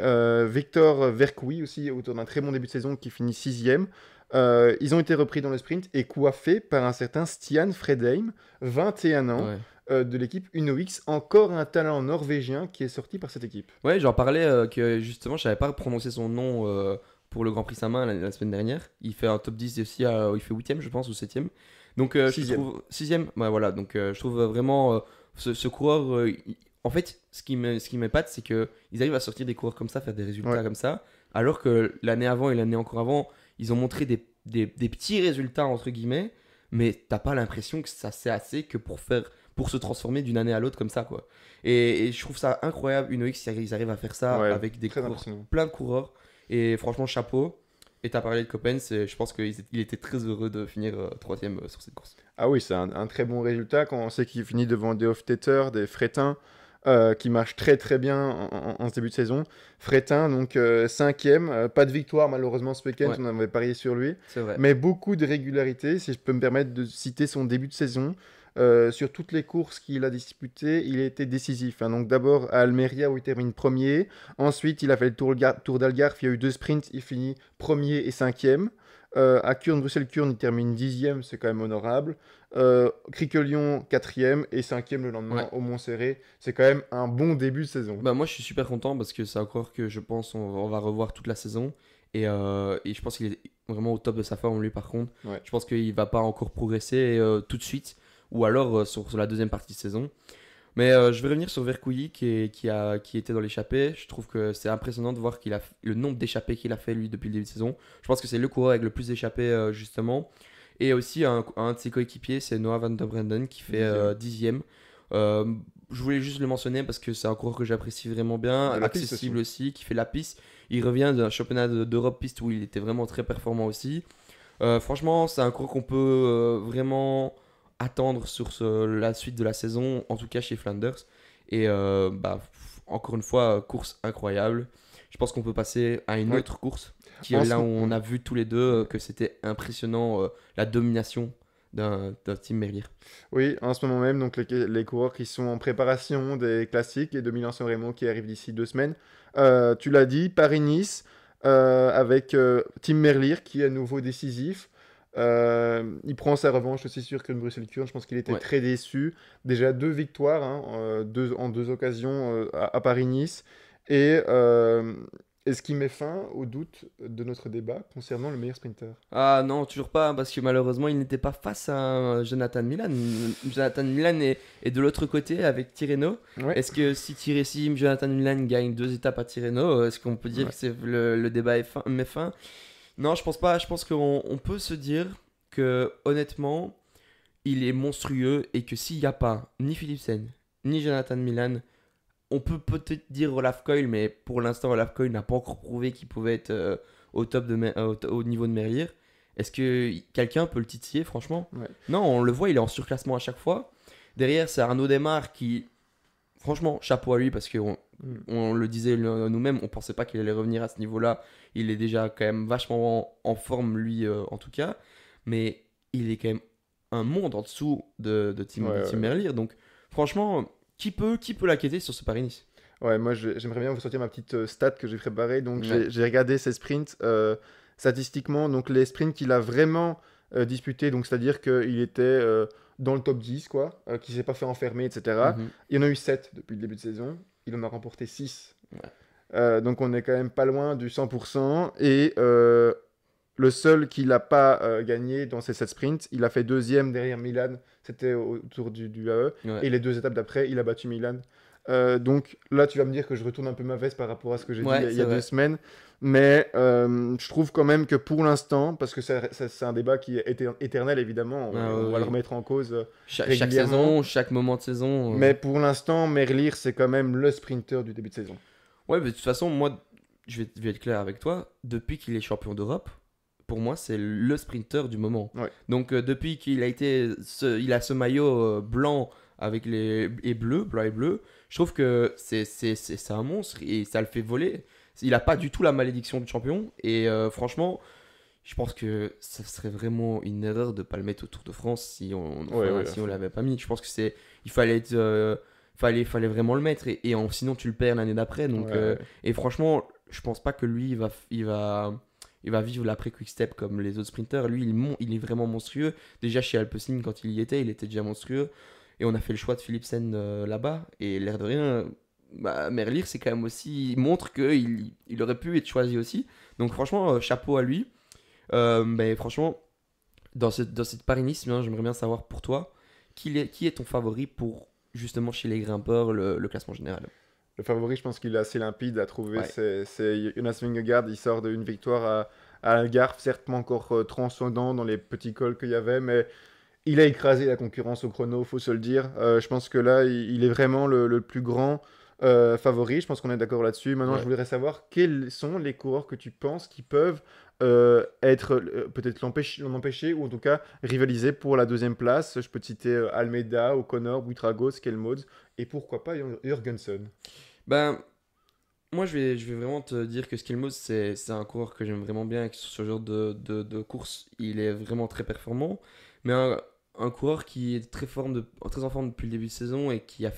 Speaker 1: Victor Verkoui aussi, autour d'un très bon début de saison, qui finit sixième. Ils ont été repris dans le sprint et coiffés par un certain Stian Fredheim, 21 ans,
Speaker 2: Ouais.
Speaker 1: de l'équipe UnoX, encore un talent norvégien qui est sorti par cette équipe.
Speaker 2: Ouais, j'en parlais que justement, je savais pas prononcer son nom pour le Grand Prix Saint-Main la semaine dernière. Il fait un top 10 aussi, il fait 8ème, je pense, ou 7ème. Donc, je
Speaker 1: Sixième.
Speaker 2: trouve. 6ème, ouais, voilà. Donc, je trouve vraiment ce coureur. En fait, ce qui m'épate, c'est qu'ils arrivent à sortir des coureurs comme ça, faire des résultats
Speaker 1: Ouais.
Speaker 2: comme ça. Alors que l'année avant et l'année encore avant, ils ont montré des petits résultats, entre guillemets. mais t'as pas l'impression que ça c'est assez que pour se transformer d'une année à l'autre comme ça, quoi. Et je trouve ça incroyable, Uno-X, ils arrivent à faire ça
Speaker 1: Ouais,
Speaker 2: avec des
Speaker 1: très
Speaker 2: coureurs,
Speaker 1: impressionnant.
Speaker 2: plein de coureurs. Et franchement, chapeau. Et t'as parlé de Coppens, et je pense qu'il était très heureux de finir troisième sur cette course.
Speaker 1: Ah oui, c'est un très bon résultat quand on sait qu'il finit devant des Hofstetter, des Fretin, qui marchent très très bien en ce début de saison. Fretin, donc cinquième, pas de victoire malheureusement ce week-end,
Speaker 2: Ouais,
Speaker 1: on avait parié sur lui,
Speaker 2: c'est vrai.
Speaker 1: mais beaucoup de régularité, si je peux me permettre de citer son début de saison. Sur toutes les courses qu'il a disputées, il a été décisif, hein. Donc d'abord à Almeria où il termine premier, ensuite il a fait le Tour d'Algarve, il y a eu 2 sprints, il finit premier et cinquième. À Kurn, Bruxelles-Kurn, il termine dixième, c'est quand même honorable. Criquelion, quatrième et cinquième le
Speaker 2: Ouais.
Speaker 1: lendemain au Montserrat. C'est quand même un bon début de saison.
Speaker 2: Bah moi je suis super content parce que c'est un coureur que je pense on va revoir toute la saison et je pense qu'il est vraiment au top de sa forme lui par contre.
Speaker 1: Ouais.
Speaker 2: Je pense qu'il va pas encore progresser tout de suite ou alors sur la deuxième partie de saison. Mais je vais revenir sur Vercouilly qui était dans l'échappée. Je trouve que c'est impressionnant de voir le nombre d'échappées qu'il a fait lui depuis le début de saison. Je pense que c'est le coureur avec le plus d'échappées justement. Et aussi un de ses coéquipiers, c'est Noah Van der Branden qui fait dixième. Euh, je voulais juste le mentionner parce que c'est un coureur que j'apprécie vraiment bien,
Speaker 1: De la piste
Speaker 2: accessible
Speaker 1: aussi.
Speaker 2: aussi, qui fait la piste. Il revient d'un championnat d'Europe piste où il était vraiment très performant aussi. Franchement, c'est un coureur qu'on peut vraiment attendre sur la suite de la saison, en tout cas chez Flanders. Et encore une fois, course incroyable. Je pense qu'on peut passer à une
Speaker 1: Oui.
Speaker 2: autre course, qui
Speaker 1: En
Speaker 2: est
Speaker 1: ce
Speaker 2: là où
Speaker 1: mo-
Speaker 2: on
Speaker 1: ouais.
Speaker 2: a vu tous les deux que c'était impressionnant la domination d'un Team Merlier.
Speaker 1: Oui, en ce moment même, donc les coureurs qui sont en préparation des classiques et de Milan-San Remo qui arrivent d'ici 2 semaines. Tu l'as dit, Paris-Nice, avec Tim Merlier qui est à nouveau décisif. Il prend sa revanche aussi sur Kuhn-Bruxelles-Kurn. Je pense qu'il était
Speaker 2: Ouais.
Speaker 1: très déçu. Déjà 2 victoires, hein, en 2 occasions à Paris-Nice. Et ce qui met fin au doute de notre débat concernant le meilleur sprinter.
Speaker 2: Ah non, toujours pas, parce que malheureusement, il n'était pas face à un Jonathan Milan. Jonathan Milan est de l'autre côté avec Tirreno.
Speaker 1: Ouais.
Speaker 2: Est-ce que si Jonathan Milan gagne 2 étapes à Tirreno, est-ce qu'on peut dire
Speaker 1: Ouais.
Speaker 2: que le débat met fin? Non, je pense pas. Je pense qu'on peut se dire que honnêtement, il est monstrueux et que s'il n'y a pas ni Philipsen, ni Jonathan Milan, on peut peut-être dire Olaf Koil, mais pour l'instant, Olaf Koil n'a pas encore prouvé qu'il pouvait être au top au niveau de Merlier. Est-ce que quelqu'un peut le titiller, franchement?
Speaker 1: Ouais.
Speaker 2: Non, on le voit, il est en surclassement à chaque fois. Derrière, c'est Arnaud Desmar qui, franchement, chapeau à lui parce qu'on
Speaker 1: Mm.
Speaker 2: on le disait nous-mêmes, on pensait pas qu'il allait revenir à ce niveau-là. Il est déjà quand même vachement en forme, lui, en tout cas. Mais il est quand même un monde en dessous de Tim,
Speaker 1: Ouais,
Speaker 2: de
Speaker 1: ouais,
Speaker 2: Tim
Speaker 1: ouais.
Speaker 2: Merlier. Donc, franchement, qui peut l'inquiéter sur ce Paris-Nice?
Speaker 1: Ouais, moi j'aimerais bien vous sortir ma petite stat que j'ai préparée. Donc
Speaker 2: Ouais.
Speaker 1: j'ai regardé ses sprints statistiquement. Donc les sprints qu'il a vraiment disputés, donc c'est-à-dire qu'il était dans le top 10, quoi, qu'il s'est pas fait enfermer, etc.
Speaker 2: Mhm.
Speaker 1: Il y en a eu 7 depuis le début de saison. Il en a remporté 6.
Speaker 2: Ouais.
Speaker 1: Donc on est quand même pas loin du 100%. Et le seul qui n'a pas gagné dans ces 7 sprints, il a fait deuxième derrière Milan. C'était autour du AE.
Speaker 2: Ouais.
Speaker 1: Et les 2 étapes d'après, il a battu Milan. Donc là, tu vas me dire que je retourne un peu ma veste par rapport à ce que j'ai dit
Speaker 2: Ouais,
Speaker 1: il y
Speaker 2: c'est
Speaker 1: a deux
Speaker 2: vrai.
Speaker 1: semaines. Mais je trouve quand même que pour l'instant, parce que c'est un débat qui est éternel évidemment,
Speaker 2: Ah,
Speaker 1: on
Speaker 2: ouais,
Speaker 1: va le
Speaker 2: ouais.
Speaker 1: remettre en cause
Speaker 2: Chaque
Speaker 1: régulièrement.
Speaker 2: saison, chaque moment de saison.
Speaker 1: Mais pour l'instant, Merlier, c'est quand même le sprinter du début de saison.
Speaker 2: Ouais, mais de toute façon, moi, je vais être clair avec toi. Depuis qu'il est champion d'Europe, pour moi, c'est le sprinter du moment.
Speaker 1: Ouais.
Speaker 2: Donc, depuis qu'il a il a ce maillot blanc avec blanc et bleu, je trouve que c'est un monstre et ça le fait voler. Il a pas du tout la malédiction du champion. Et franchement, je pense que ça serait vraiment une erreur de pas le mettre au Tour de France
Speaker 1: Ouais, ouais,
Speaker 2: si on l'avait pas mis. Je pense que il fallait être, fallait vraiment le mettre sinon tu le perds l'année d'après. Donc,
Speaker 1: Ouais.
Speaker 2: et franchement, je pense pas que lui il va vivre l'après Quick Step comme les autres sprinters. Lui, il est vraiment monstrueux. Déjà chez Alpecin, quand il y était, il était déjà monstrueux. Et on a fait le choix de Philipsen là-bas. Et l'air de rien, Merlier, c'est quand même aussi. Il montre qu'il aurait pu être choisi aussi. Donc franchement, chapeau à lui. Mais franchement, dans cette Paris-Nice, j'aimerais bien savoir pour toi, qui est ton favori pour justement chez les grimpeurs le classement général?
Speaker 1: Le favori, je pense qu'il est assez limpide à trouver.
Speaker 2: Ouais.
Speaker 1: C'est Jonas Vingegaard. Il sort d'une victoire à Algarve, certes pas encore transcendant dans les petits cols qu'il y avait, mais Il a écrasé la concurrence au chrono, faut se le dire. Je pense que là, il est vraiment le plus grand favori. Je pense qu'on est d'accord là-dessus. Maintenant, je
Speaker 2: Ouais.
Speaker 1: voudrais savoir quels sont les coureurs que tu penses qui peuvent être peut-être l'en empêcher ou en tout cas rivaliser pour la deuxième place. Je peux te citer Almeida, O'Connor, Buitragos, Kelmods et pourquoi pas Jurgensen.
Speaker 2: Ben, moi, je vais vraiment te dire que Skilmos, c'est un coureur que j'aime vraiment bien et que sur ce genre de course, il est vraiment très performant. Mais un coureur qui est très en forme depuis le début de saison et qui a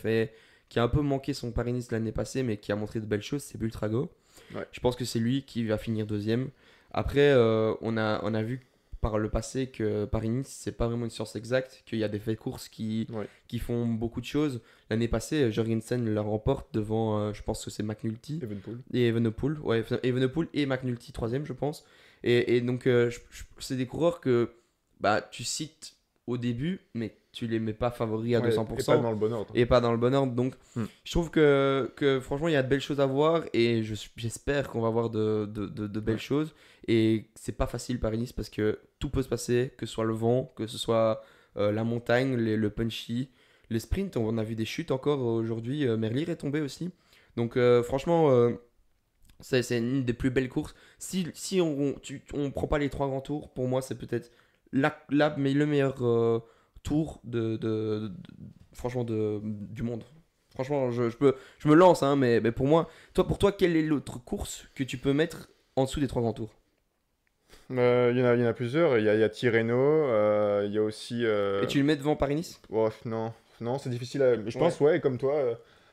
Speaker 2: un peu manqué son Paris-Nice l'année passée, mais qui a montré de belles choses, c'est Bultrago.
Speaker 1: Ouais,
Speaker 2: Je pense que c'est lui qui va finir deuxième. Après, on a vu par le passé que Paris-Nice, c'est pas vraiment une science exacte, qu'il y a des faits de course
Speaker 1: ouais,
Speaker 2: qui font beaucoup de choses. L'année passée, Jorgensen la remporte devant, je pense que c'est McNulty
Speaker 1: Evenpool.
Speaker 2: et Evenepoel. Ouais, Evenepoel et McNulty troisième, je pense. Et donc, c'est des coureurs que bah, tu cites au début, mais tu les mets pas favoris à
Speaker 1: Ouais, et pas
Speaker 2: 200%
Speaker 1: dans le bon ordre.
Speaker 2: et pas dans le bon ordre. Donc,
Speaker 1: Hmm.
Speaker 2: je trouve que franchement, il y a de belles choses à voir et j'espère qu'on va voir de belles
Speaker 1: Ouais.
Speaker 2: choses. Et c'est pas facile Paris-Nice parce que tout peut se passer, que ce soit le vent, que ce soit la montagne, le punchy, les sprints. On a vu des chutes encore aujourd'hui. Merlier est tombé aussi. Donc, franchement, c'est une des plus belles courses. Si on prend pas les trois grands tours, pour moi, c'est peut-être mais le meilleur tour franchement du monde. Franchement, je me lance, hein, mais pour moi, pour toi, quelle est l'autre course que tu peux mettre en dessous des trois grands tours?
Speaker 1: Il y en a plusieurs. Il y a Tirreno, il y a aussi.
Speaker 2: Et tu le mets devant Paris-Nice?
Speaker 1: Oh, non, non, c'est difficile. Mais je
Speaker 2: Ouais.
Speaker 1: pense, ouais, comme toi,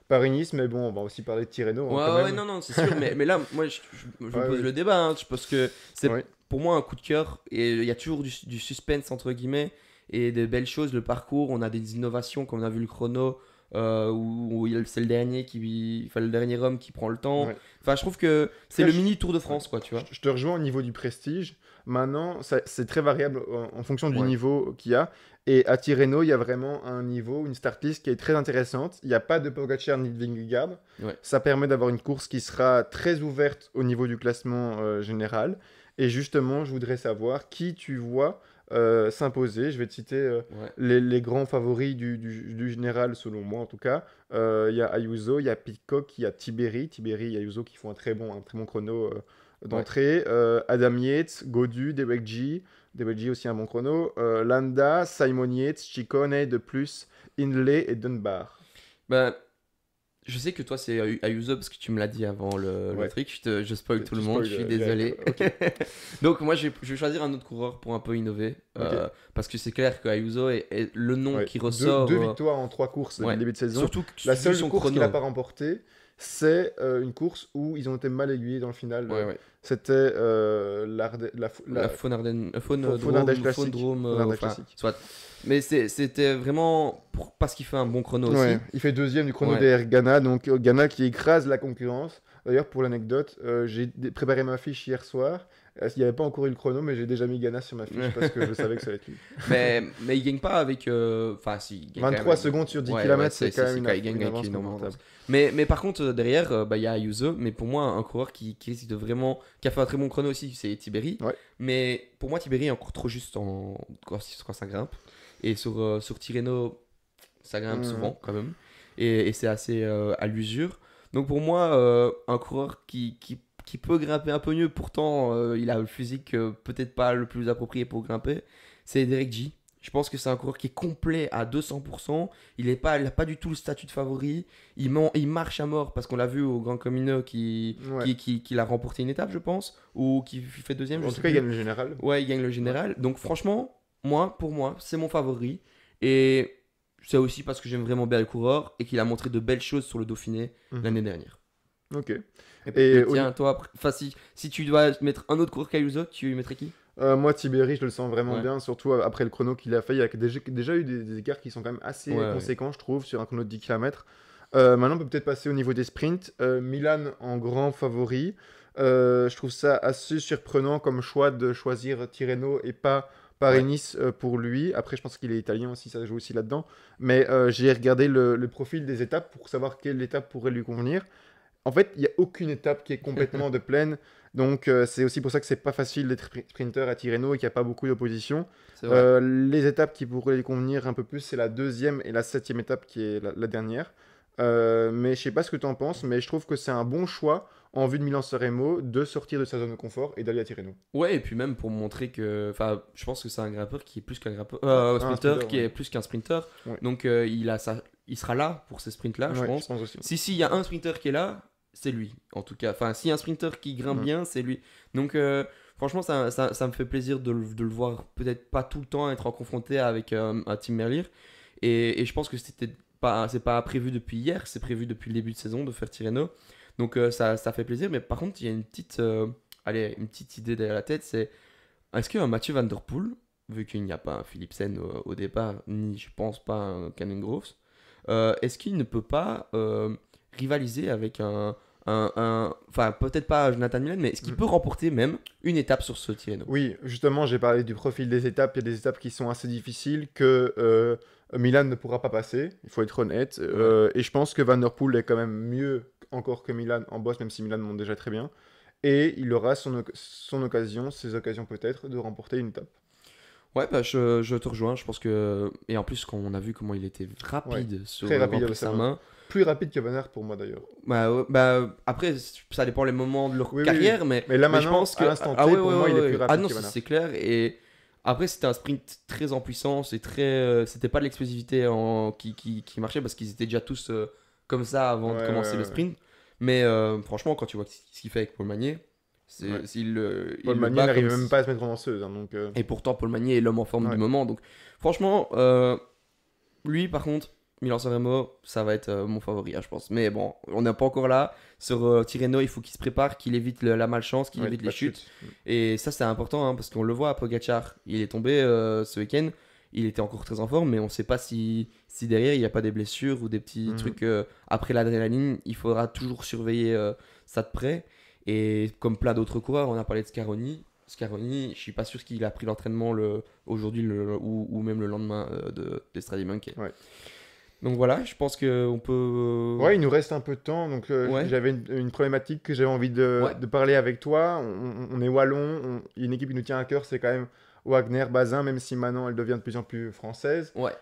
Speaker 1: Paris-Nice, mais bon, on va aussi parler de Tirreno
Speaker 2: Ouais,
Speaker 1: hein, quand
Speaker 2: ouais, ouais,
Speaker 1: même.
Speaker 2: non, non, c'est sûr, mais là, moi, je
Speaker 1: Ouais,
Speaker 2: pose
Speaker 1: oui.
Speaker 2: le débat, hein, parce que c'est
Speaker 1: Oui,
Speaker 2: pour moi un coup de cœur, et il y a toujours du suspense, entre guillemets, et de belles choses, le parcours, on a des innovations, comme on a vu le chrono, c'est le dernier homme qui prend le temps.
Speaker 1: ouais.
Speaker 2: Enfin, je trouve que c'est
Speaker 1: Après,
Speaker 2: le mini Tour de
Speaker 1: ouais.
Speaker 2: France, quoi, tu vois.
Speaker 1: Je te rejoins au niveau du prestige. Maintenant, c'est très variable en fonction du
Speaker 2: Ouais,
Speaker 1: niveau qu'il y a. Et à Tirreno, il y a vraiment un niveau, une start list qui est très intéressante. Il n'y a pas de Pogacar ni de Vingegaard.
Speaker 2: ouais.
Speaker 1: Ça permet d'avoir une course qui sera très ouverte au niveau du classement général. Et justement, je voudrais savoir qui tu vois s'imposer. Je vais te citer
Speaker 2: Ouais.
Speaker 1: les grands favoris du général, selon moi en tout cas. Il y a Ayuso, il y a Pidcock, il y a Tiberi et Ayuso qui font un très bon chrono
Speaker 2: Ouais.
Speaker 1: d'entrée. Adam Yates, Godu, Deweg aussi un bon chrono. Landa, Simon Yates, Chicone, De Plus, Hindley et Dunbar.
Speaker 2: Ben, je sais que toi, c'est Ayuso parce que tu me l'as dit avant le
Speaker 1: Ouais,
Speaker 2: truc. Je spoil tout le
Speaker 1: tu
Speaker 2: monde,
Speaker 1: spoil
Speaker 2: je suis
Speaker 1: direct.
Speaker 2: désolé.
Speaker 1: Ok,
Speaker 2: Donc, moi, je vais choisir un autre coureur pour un peu innover.
Speaker 1: ok.
Speaker 2: Parce que c'est clair que Ayuso est le nom
Speaker 1: Ouais.
Speaker 2: qui
Speaker 1: Deux
Speaker 2: ressort.
Speaker 1: victoires en 3 courses depuis
Speaker 2: Ouais.
Speaker 1: le début de saison.
Speaker 2: Surtout
Speaker 1: La
Speaker 2: vu
Speaker 1: seule
Speaker 2: son
Speaker 1: course qu'il n'a
Speaker 2: chrono.
Speaker 1: pas remportée, c'est une course où ils ont été mal aiguillés dans le final.
Speaker 2: Ouais, ouais.
Speaker 1: C'était
Speaker 2: La Faune Ardennes,
Speaker 1: Faune Ardèche
Speaker 2: Faune
Speaker 1: Classique.
Speaker 2: Drôme,
Speaker 1: Faune Ardèche
Speaker 2: enfin,
Speaker 1: Classique.
Speaker 2: soit. Mais c'était vraiment parce qu'il fait un bon chrono
Speaker 1: Ouais,
Speaker 2: aussi.
Speaker 1: il fait deuxième du chrono
Speaker 2: Ouais.
Speaker 1: derrière Ghana, donc Ghana qui écrase la concurrence. D'ailleurs, pour l'anecdote, j'ai préparé ma fiche hier soir. Il n'y avait pas encore eu le chrono, mais j'ai déjà mis Ghana sur ma fiche parce que je savais que ça allait être lui.
Speaker 2: Mais il gagne pas avec. Enfin, si, il gagne quand même
Speaker 1: 23
Speaker 2: avec.
Speaker 1: secondes sur 10
Speaker 2: Ouais, ouais,
Speaker 1: km, c'est quand même
Speaker 2: c'est quand il gagne
Speaker 1: une
Speaker 2: avec
Speaker 1: avance
Speaker 2: énormément
Speaker 1: confortable.
Speaker 2: d'avance. Mais par contre, derrière, bah, il y a Ayuso. Mais pour moi, un coureur qui risque de vraiment. Qui a fait un très bon chrono aussi, c'est Tiberi.
Speaker 1: Ouais.
Speaker 2: Mais pour moi, Tiberi est encore trop juste quand ça grimpe. Et sur Tirreno, ça grimpe
Speaker 1: Mhm.
Speaker 2: souvent quand même. Et c'est assez à l'usure. Donc pour moi, un coureur qui peut grimper un peu mieux, pourtant il a le physique peut-être pas le plus approprié pour grimper, c'est Derek G. Je pense que c'est un coureur qui est complet à 200%. Il n'a pas du tout le statut de favori. Il marche à mort parce qu'on l'a vu au Grand Camino
Speaker 1: Ouais.
Speaker 2: qui a remporté une étape, je pense, ou qui fait deuxième, je
Speaker 1: En
Speaker 2: sais
Speaker 1: tout cas, il
Speaker 2: plus.
Speaker 1: gagne le général.
Speaker 2: Ouais, il gagne le
Speaker 1: Ouais.
Speaker 2: général. Donc franchement, pour moi, c'est mon favori. Et c'est aussi parce que j'aime vraiment bien le coureur et qu'il a montré de belles choses sur le Dauphiné
Speaker 1: Mhm.
Speaker 2: l'année dernière.
Speaker 1: Ok.
Speaker 2: Et
Speaker 1: Et
Speaker 2: tiens, toi, enfin, si tu dois mettre un autre coureur qu'Ayuso, tu mettrais qui?
Speaker 1: moi, Tiberi, je le sens vraiment
Speaker 2: Ouais,
Speaker 1: bien, surtout après le chrono qu'il a fait. Il y a déjà eu des écarts qui sont quand même assez
Speaker 2: ouais, ouais.
Speaker 1: conséquents, je trouve, sur un chrono de 10 km. Maintenant, on peut peut-être passer au niveau des sprints. Milan en grand favori. Je trouve ça assez surprenant comme choix de choisir Tirreno et pas
Speaker 2: Ouais.
Speaker 1: Paris-Nice pour lui. Après, je pense qu'il est italien aussi, ça joue aussi là-dedans. Mais j'ai regardé le profil des étapes pour savoir quelle étape pourrait lui convenir. En fait, il n'y a aucune étape qui est complètement de plaine. Donc c'est aussi pour ça que c'est pas facile d'être sprinter à Tirreno et qu'il n'y a pas beaucoup d'opposition.
Speaker 2: C'est vrai.
Speaker 1: Les étapes qui pourraient les convenir un peu plus, c'est la deuxième et la septième étape qui est la dernière. Mais je sais pas ce que tu en penses, mais je trouve que c'est un bon choix en vue de Milan-San Remo de sortir de sa zone de confort et d'aller à Tirreno.
Speaker 2: Ouais, et puis même pour montrer que. Enfin, je pense que c'est un grimpeur qui est plus qu'un grimpeur.
Speaker 1: Un
Speaker 2: Sprinter qui
Speaker 1: ouais.
Speaker 2: est plus qu'un sprinter.
Speaker 1: Ouais.
Speaker 2: Donc il sera là pour ces sprints-là, je
Speaker 1: Ouais,
Speaker 2: pense.
Speaker 1: je pense aussi.
Speaker 2: Si, il y a un sprinter qui est là, c'est lui, en tout cas. Enfin, s'il y a un sprinter qui grimpe
Speaker 1: Mm.
Speaker 2: bien, c'est lui. Donc, franchement, ça me fait plaisir de le voir peut-être pas tout le temps être en confronté avec un Tim Merlier. Et je pense que c'est pas prévu depuis hier, c'est prévu depuis le début de saison de faire Tirreno. Donc, ça fait plaisir. Mais par contre, il y a une petite idée derrière la tête, c'est est-ce qu'un Mathieu Van Der Poel, vu qu'il n'y a pas un Philipsen au départ, ni je pense pas un Canon Groves, est-ce qu'il ne peut pas rivaliser avec enfin peut-être pas Jonathan Milan, mais est-ce qu'il
Speaker 1: Mm.
Speaker 2: peut remporter même une étape sur ce Tirreno?
Speaker 1: Oui, justement, j'ai parlé du profil des étapes. Il y a des étapes qui sont assez difficiles que Milan ne pourra pas passer, il faut être honnête. Et je pense que Van Der Poel est quand même mieux encore que Milan en boss, même si Milan monte déjà très bien. Et il aura son occasion, ses occasions peut-être, de remporter une étape.
Speaker 2: Ouais, bah, je te rejoins, je pense que. Et en plus, quand on a vu comment il était
Speaker 1: Ouais,
Speaker 2: rapide sur
Speaker 1: très
Speaker 2: le Grand
Speaker 1: rapide
Speaker 2: Prix
Speaker 1: à sa
Speaker 2: Saint-Main,
Speaker 1: Plus rapide que Van Aert pour moi d'ailleurs.
Speaker 2: bah, après, ça dépend les moments de leur
Speaker 1: Oui, oui,
Speaker 2: carrière,
Speaker 1: oui.
Speaker 2: mais,
Speaker 1: Mais là
Speaker 2: je
Speaker 1: maintenant,
Speaker 2: pense que.
Speaker 1: à l'instant
Speaker 2: Ah
Speaker 1: T,
Speaker 2: ouais,
Speaker 1: pour
Speaker 2: ouais,
Speaker 1: moi,
Speaker 2: ouais,
Speaker 1: il est
Speaker 2: ouais.
Speaker 1: plus
Speaker 2: Ah
Speaker 1: rapide
Speaker 2: non,
Speaker 1: que
Speaker 2: ça
Speaker 1: Van Aert.
Speaker 2: c'est clair. Et après, c'était un sprint très en puissance et très. C'était pas de l'explosivité qui marchait parce qu'ils étaient déjà tous comme ça avant
Speaker 1: Ouais,
Speaker 2: de
Speaker 1: ouais,
Speaker 2: commencer le
Speaker 1: ouais.
Speaker 2: sprint. Mais franchement, quand tu vois ce qu'il fait avec Paul Magnier,
Speaker 1: Ouais.
Speaker 2: il
Speaker 1: Paul
Speaker 2: le
Speaker 1: Magny
Speaker 2: bat
Speaker 1: n'arrive
Speaker 2: comme
Speaker 1: même
Speaker 2: si.
Speaker 1: pas à se mettre en danseuse. Hein, donc,
Speaker 2: Et pourtant, Paul Magnier est l'homme en forme du
Speaker 1: ouais.
Speaker 2: moment. Donc, franchement, lui, par contre, Milan-San Remo, ça va être mon favori, hein, je pense. Mais bon, on n'est pas encore là. Sur Tirreno, il faut qu'il se prépare, qu'il évite la malchance, qu'il
Speaker 1: Ouais,
Speaker 2: évite
Speaker 1: pas
Speaker 2: les
Speaker 1: de
Speaker 2: chutes.
Speaker 1: chute.
Speaker 2: Et ça, c'est important, hein, parce qu'on le voit à Pogacar. Il est tombé ce week-end. Il était encore très en forme, mais on ne sait pas si derrière, il n'y a pas des blessures ou des petits
Speaker 1: Mhm.
Speaker 2: trucs après l'adrénaline. Il faudra toujours surveiller ça de près. Et comme plein d'autres coureurs, on a parlé de Scaroni. Scaroni, je suis pas sûr qu'il a pris l'entraînement aujourd'hui ou même le lendemain d'Estrade Monkey.
Speaker 1: Ouais.
Speaker 2: Donc voilà, je pense qu'on peut.
Speaker 1: Ouais, il nous reste un peu de temps, donc
Speaker 2: Ouais,
Speaker 1: j'avais une problématique que j'avais envie
Speaker 2: ouais,
Speaker 1: de parler avec toi. On est wallon, il y a une équipe qui nous tient à cœur, c'est quand même Wagner, Bazin, même si maintenant elle devient de plus en plus française.
Speaker 2: ouais,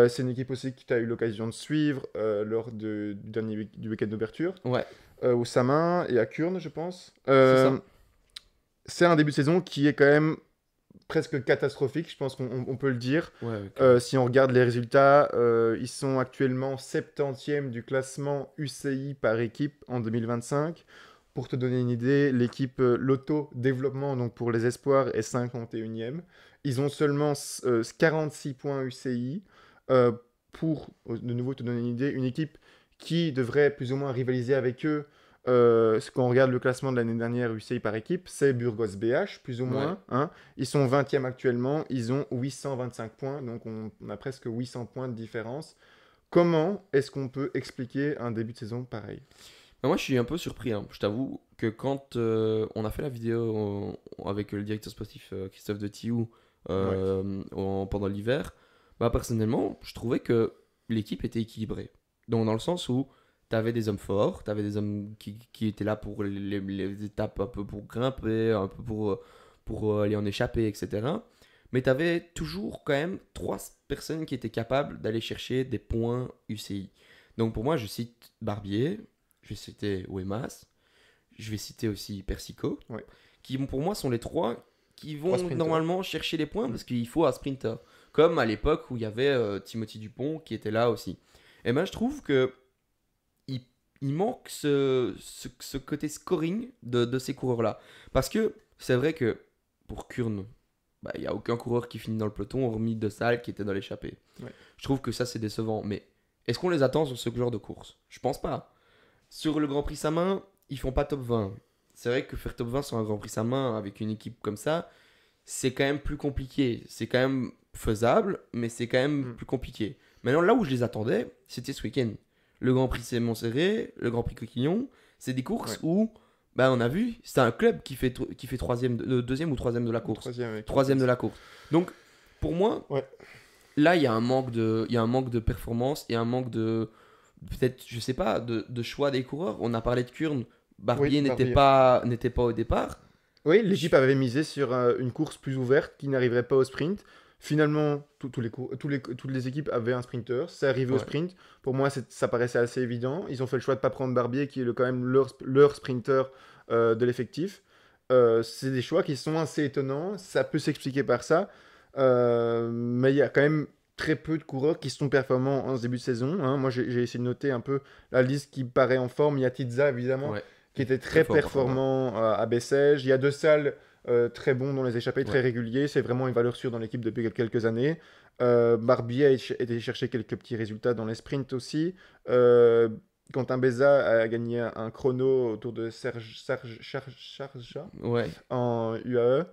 Speaker 1: C'est une équipe aussi que tu as eu l'occasion de suivre lors du dernier du week-end d'ouverture,
Speaker 2: ouais,
Speaker 1: au Samin et à Kurn, je pense.
Speaker 2: c'est ça.
Speaker 1: C'est un début de saison qui est quand même presque catastrophique, je pense qu'on peut le dire.
Speaker 2: Ouais,
Speaker 1: Si on regarde les résultats, ils sont actuellement 70e du classement UCI par équipe en 2025. Pour te donner une idée, l'équipe Lotto Développement, donc pour les espoirs, est 51e. Ils ont seulement 46 points UCI. Pour, de nouveau, te donner une idée, une équipe qui devrait plus ou moins rivaliser avec eux. Quand on regarde le classement de l'année dernière UCI par équipe, c'est Burgos BH, plus ou
Speaker 2: ouais.
Speaker 1: moins. Hein. Ils sont 20e actuellement, ils ont 825 points, donc on a presque 800 points de différence. Comment est-ce qu'on peut expliquer un début de saison pareil?
Speaker 2: Moi, je suis un peu surpris, hein. Je t'avoue que quand on a fait la vidéo avec le directeur sportif Christophe de Thiou pendant l'hiver, bah, personnellement, je trouvais que l'équipe était équilibrée. Donc, dans le sens où tu avais des hommes forts, tu avais des hommes qui étaient là pour les étapes, un peu pour grimper, un peu pour aller en échapper, etc. Mais tu avais toujours quand même 3 personnes qui étaient capables d'aller chercher des points UCI. Donc, pour moi, je cite Barbier. Je vais citer Ouemas, je vais citer aussi Persico,
Speaker 1: Ouais.
Speaker 2: qui pour moi sont les 3 qui vont
Speaker 1: 3 sprinters.
Speaker 2: normalement chercher les points parce qu'il faut un sprinter. Comme à l'époque où il y avait Timothy Dupont qui était là aussi. Et ben je trouve que il manque ce côté scoring de ces coureurs-là. Parce que c'est vrai que pour Kurn, bah, il n'y a aucun coureur qui finit dans le peloton hormis De Salle qui était dans l'échappée.
Speaker 1: Ouais.
Speaker 2: Je trouve que ça c'est décevant. Mais est-ce qu'on les attend sur ce genre de course? Je pense pas. Sur le Grand Prix Saint-Main, ils font pas top 20. C'est vrai que faire top 20 sur un Grand Prix Saint-Main avec une équipe comme ça, c'est quand même plus compliqué. C'est quand même faisable, mais c'est quand même plus compliqué. Maintenant, là où je les attendais, c'était ce week-end. Le Grand Prix Montserrat, le Grand Prix Coquillon, c'est des courses où, bah, on a vu, c'est un club qui fait deuxième ou troisième de la course. Troisième de la course. Donc, pour moi, là, il y a un manque de performance et un manque de peut-être, je sais pas, de choix des coureurs. On a parlé de Kurn. Barbier
Speaker 1: Barbier.
Speaker 2: n'était pas au départ.
Speaker 1: Oui, l'équipe avait misé sur une course plus ouverte qui n'arriverait pas au sprint. Finalement, toutes les équipes avaient un sprinter. C'est arrivé au
Speaker 2: Ouais.
Speaker 1: sprint. Pour moi, ça paraissait assez évident. Ils ont fait le choix de ne pas prendre Barbier, qui est quand même leur sprinter de l'effectif. C'est des choix qui sont assez étonnants. Ça peut s'expliquer par ça. Mais il y a quand même très peu de coureurs qui sont performants en ce début de saison, hein. Moi, j'ai essayé de noter un peu la liste qui paraît en forme. Il y a Tizza, évidemment,
Speaker 2: Ouais.
Speaker 1: qui était
Speaker 2: Très
Speaker 1: très
Speaker 2: fort parfois, ouais.
Speaker 1: performant à Bessèges. Il y a De Salles, très bon dans les échappées, très
Speaker 2: Ouais.
Speaker 1: régulier. C'est vraiment une valeur sûre dans l'équipe depuis quelques années. Barbier a été chercher quelques petits résultats dans les sprints aussi. Euh, Quentin Béza a gagné un chrono autour de Charja
Speaker 2: Ouais.
Speaker 1: en UAE.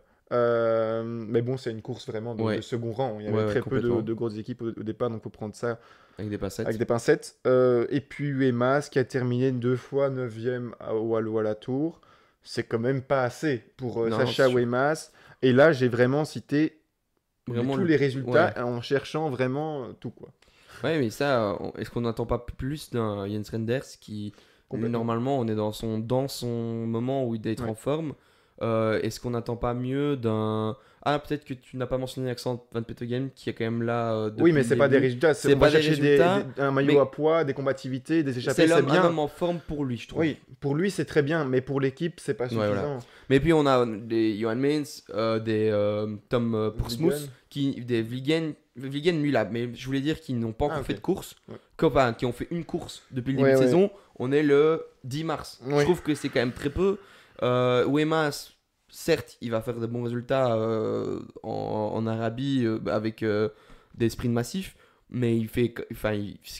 Speaker 1: Mais bon, c'est une course vraiment de
Speaker 2: Ouais.
Speaker 1: second rang. Il y avait
Speaker 2: Ouais,
Speaker 1: très peu
Speaker 2: complètement.
Speaker 1: de grosses équipes au départ, donc il faut prendre ça
Speaker 2: Avec des
Speaker 1: avec
Speaker 2: passettes.
Speaker 1: des pincettes. Et puis Uemas qui a terminé 2 fois 9e au Wallah Tour. C'est quand même pas assez pour
Speaker 2: Non,
Speaker 1: Sacha
Speaker 2: c'est sûr.
Speaker 1: Uemas. Et là, j'ai vraiment cité
Speaker 2: Vraiment
Speaker 1: tous les
Speaker 2: Ouais.
Speaker 1: résultats en cherchant vraiment tout, quoi.
Speaker 2: Ouais, mais ça, est-ce qu'on n'attend pas plus d'un Jens Renders qui, lui,
Speaker 1: Complètement.
Speaker 2: normalement, on est dans son moment où il doit être
Speaker 1: Ouais.
Speaker 2: en forme. Est-ce qu'on n'attend pas mieux d'un... Ah, peut-être que tu n'as pas mentionné Alexandre Van Petegem, qui est quand même là
Speaker 1: Oui,
Speaker 2: depuis
Speaker 1: mais
Speaker 2: le
Speaker 1: c'est pas des
Speaker 2: début.
Speaker 1: résultats.
Speaker 2: C'est
Speaker 1: On va
Speaker 2: pas des
Speaker 1: chercher
Speaker 2: résultats,
Speaker 1: un maillot
Speaker 2: mais
Speaker 1: à poids, des combativités, des
Speaker 2: c'est
Speaker 1: échappées, c'est
Speaker 2: un
Speaker 1: bien.
Speaker 2: homme en forme pour lui, je trouve.
Speaker 1: Oui, pour lui, c'est très bien, mais pour l'équipe, c'est pas
Speaker 2: Ouais, voilà.
Speaker 1: suffisant.
Speaker 2: Mais puis on a des Johan Meins, des Tom
Speaker 1: Vliegen.
Speaker 2: Porsmouth, des Vliegen lui là, mais je voulais dire qu'ils n'ont pas
Speaker 1: Ah,
Speaker 2: encore
Speaker 1: ok.
Speaker 2: fait de course,
Speaker 1: Ouais.
Speaker 2: enfin, qui ont fait une course depuis le début
Speaker 1: Ouais,
Speaker 2: de
Speaker 1: ouais.
Speaker 2: saison. On est le 10 mars. Je
Speaker 1: Ouais.
Speaker 2: trouve que c'est quand même très peu. Ouemas, certes, il va faire de bons résultats en Arabie avec des sprints massifs. Mais c'est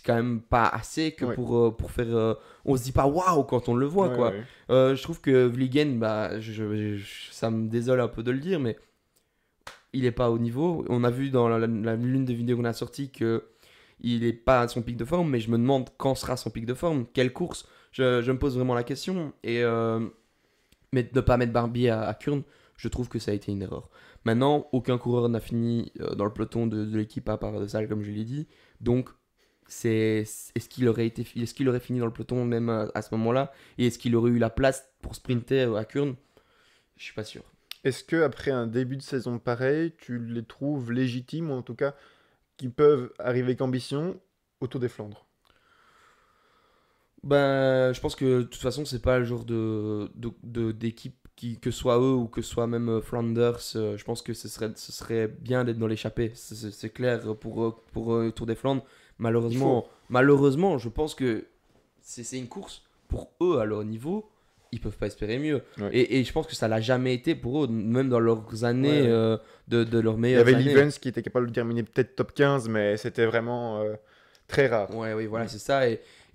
Speaker 2: quand même pas assez que
Speaker 1: Ouais.
Speaker 2: pour faire. On se dit pas waouh quand on le voit,
Speaker 1: Ouais,
Speaker 2: quoi.
Speaker 1: ouais.
Speaker 2: Je trouve que Vliegen, bah, ça me désole un peu de le dire, mais il est pas au niveau. On a vu dans l'une des vidéos qu'on a sorties que il est pas à son pic de forme, mais je me demande quand sera son pic de forme, quelle course. Je me pose vraiment la question. Mais de ne pas mettre Barbier à Kurn, je trouve que ça a été une erreur. Maintenant, aucun coureur n'a fini dans le peloton de l'équipe à part De Salles, comme je l'ai dit. Donc, est-ce qu'il aurait fini dans le peloton même à ce moment-là? Et est-ce qu'il aurait eu la place pour sprinter à Kurn? Je suis pas sûr.
Speaker 1: Est-ce que après un début de saison pareil, tu les trouves légitimes, ou en tout cas qui peuvent arriver avec ambition au Tour des Flandres?
Speaker 2: Ben, je pense que de toute façon, c'est pas le genre d'équipe que soit eux ou que soit même Flanders. Je pense que ce serait bien d'être dans l'échappée. C'est clair pour le Tour des Flandres. Malheureusement, je pense que c'est une course pour eux à leur niveau. Ils peuvent pas espérer mieux.
Speaker 1: Ouais.
Speaker 2: Et je pense que ça l'a jamais été pour eux, même dans leurs années,
Speaker 1: Ouais, ouais.
Speaker 2: de leurs
Speaker 1: Il y
Speaker 2: meilleures
Speaker 1: avait
Speaker 2: années.
Speaker 1: Livens qui était capable de terminer peut-être top 15, mais c'était vraiment très rare.
Speaker 2: Ouais, oui, voilà, c'est ça.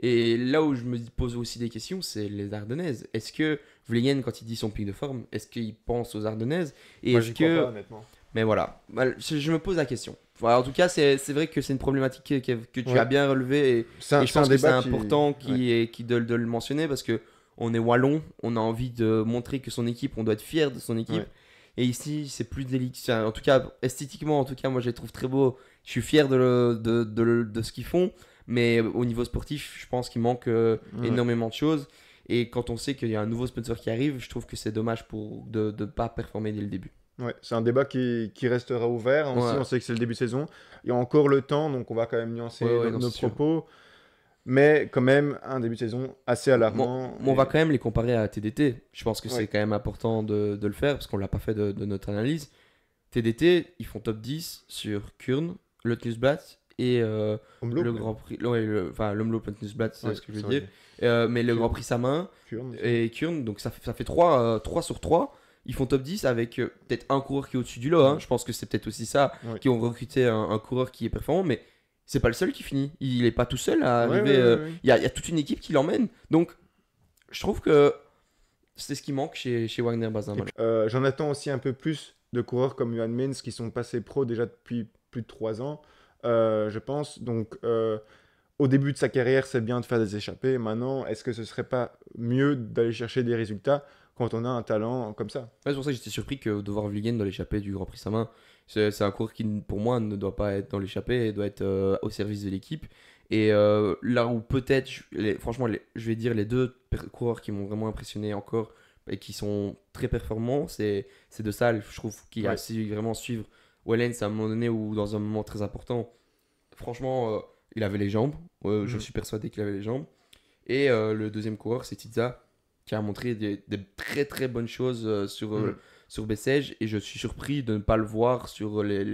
Speaker 2: Et là où je me pose aussi des questions, c'est les Ardennaises. Est-ce que Vliegen, quand il dit son pic de forme, est-ce qu'il pense aux Ardennaises? Et
Speaker 1: Moi,
Speaker 2: est-ce
Speaker 1: j'y crois
Speaker 2: que...
Speaker 1: pas, honnêtement.
Speaker 2: Mais voilà, je me pose la question. Voilà, en tout cas, c'est vrai que c'est une problématique que tu
Speaker 1: Ouais.
Speaker 2: as bien relevée. Et je
Speaker 1: C'est un
Speaker 2: pense que c'est
Speaker 1: débat
Speaker 2: important
Speaker 1: ouais.
Speaker 2: de le mentionner parce que on est wallon, on a envie de montrer que son équipe, on doit être fier de son équipe.
Speaker 1: Ouais.
Speaker 2: Et ici, c'est plus délicat. En tout cas, esthétiquement, en tout cas, moi, je les trouve très beaux. Je suis fier de ce qu'ils font. Mais au niveau sportif, je pense qu'il manque
Speaker 1: Ouais.
Speaker 2: énormément de choses. Et quand on sait qu'il y a un nouveau sponsor qui arrive, je trouve que c'est dommage de ne pas performer dès le début.
Speaker 1: Ouais, c'est un débat qui restera ouvert. Aussi,
Speaker 2: Ouais,
Speaker 1: on sait que c'est le début de saison. Il y a encore le temps, donc on va quand même nuancer
Speaker 2: ouais, non,
Speaker 1: nos
Speaker 2: c'est sûr.
Speaker 1: propos. Mais quand même, un début de saison assez alarmant.
Speaker 2: On va quand même les comparer à TDT. Je pense que
Speaker 1: Ouais.
Speaker 2: c'est quand même important de le faire parce qu'on ne l'a pas fait de notre analyse. TDT, ils font top 10 sur Kurn, le Tnusblatt et
Speaker 1: Omloop,
Speaker 2: le
Speaker 1: même.
Speaker 2: Grand Prix. Ouais, enfin, l'Omloop, le Tnusblatt, c'est
Speaker 1: Ouais,
Speaker 2: ce que je veux
Speaker 1: sorry.
Speaker 2: dire. Mais le
Speaker 1: Kurn.
Speaker 2: Grand Prix Samin
Speaker 1: Kurn aussi.
Speaker 2: et Kurn, donc ça fait 3 sur 3. Ils font top 10 avec peut-être un coureur qui est au-dessus du lot. Hein.
Speaker 1: Ouais.
Speaker 2: Je pense que c'est peut-être aussi ça
Speaker 1: Ouais.
Speaker 2: qui ont recruté un coureur qui est performant, mais c'est pas le seul qui finit. Il est pas tout seul à
Speaker 1: Ouais,
Speaker 2: arriver.
Speaker 1: ouais, ouais, ouais.
Speaker 2: Il y a toute une équipe qui l'emmène. Donc, je trouve que c'est ce qui manque chez Wagner Bazin.
Speaker 1: J'en attends aussi un peu plus de coureurs comme Johan Meins qui sont passés pro déjà depuis plus de 3 ans, je pense. Donc, au début de sa carrière, c'est bien de faire des échappées. Maintenant, est-ce que ce serait pas mieux d'aller chercher des résultats quand on a un talent comme ça?
Speaker 2: Ouais, c'est pour ça que j'étais surpris de voir Vliegen dans l'échappée du Grand Prix Samin. C'est un coureur qui, pour moi, ne doit pas être dans l'échappée et doit être au service de l'équipe. Et là où peut-être, franchement, je vais dire les deux coureurs qui m'ont vraiment impressionné encore et qui sont très performants, c'est De Salle. Je trouve qu'il a
Speaker 1: Ouais.
Speaker 2: su vraiment suivre Wellens à un moment donné ou dans un moment très important. Franchement, il avait les jambes. Je
Speaker 1: Mhm.
Speaker 2: suis persuadé qu'il avait les jambes. Et le deuxième coureur, c'est Tiza, qui a montré des très très bonnes choses
Speaker 1: Mhm.
Speaker 2: sur Bessèges. Et je suis surpris de ne pas le voir sur les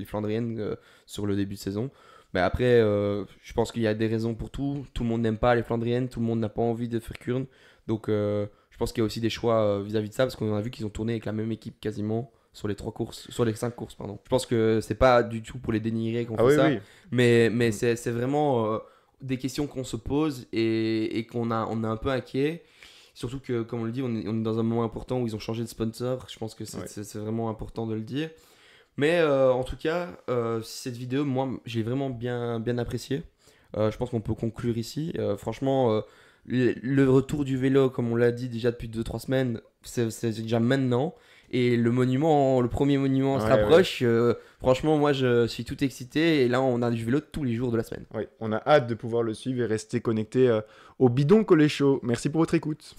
Speaker 2: Flandriennes sur le début de saison. Mais après, je pense qu'il y a des raisons pour tout. Tout le monde n'aime pas les Flandriennes, tout le monde n'a pas envie de faire Kurn. Donc je pense qu'il y a aussi des choix vis-à-vis de ça, parce qu'on a vu qu'ils ont tourné avec la même équipe quasiment sur les 3 courses, sur les 5 courses, pardon. Je pense que c'est pas du tout pour les dénigrer qu'on
Speaker 1: Ah
Speaker 2: fait
Speaker 1: oui,
Speaker 2: ça,
Speaker 1: oui.
Speaker 2: mais
Speaker 1: Mhm.
Speaker 2: c'est vraiment des questions qu'on se pose et on est un peu inquiet. Surtout que, comme on le dit, on est dans un moment important où ils ont changé de sponsor. Je pense que
Speaker 1: Ouais.
Speaker 2: c'est vraiment important de le dire. Mais en tout cas, cette vidéo, moi, j'ai vraiment bien apprécié. Je pense qu'on peut conclure ici. Franchement, le retour du vélo, comme on l'a dit déjà depuis 2 3 semaines, c'est déjà maintenant. Et le premier monument se
Speaker 1: Ouais, ouais.
Speaker 2: rapproche. Franchement, moi, je suis tout excité. Et là, on a du vélo tous les jours de la semaine.
Speaker 1: Ouais. On a hâte de pouvoir le suivre et rester connecté au bidon collé chaud. Merci pour votre écoute.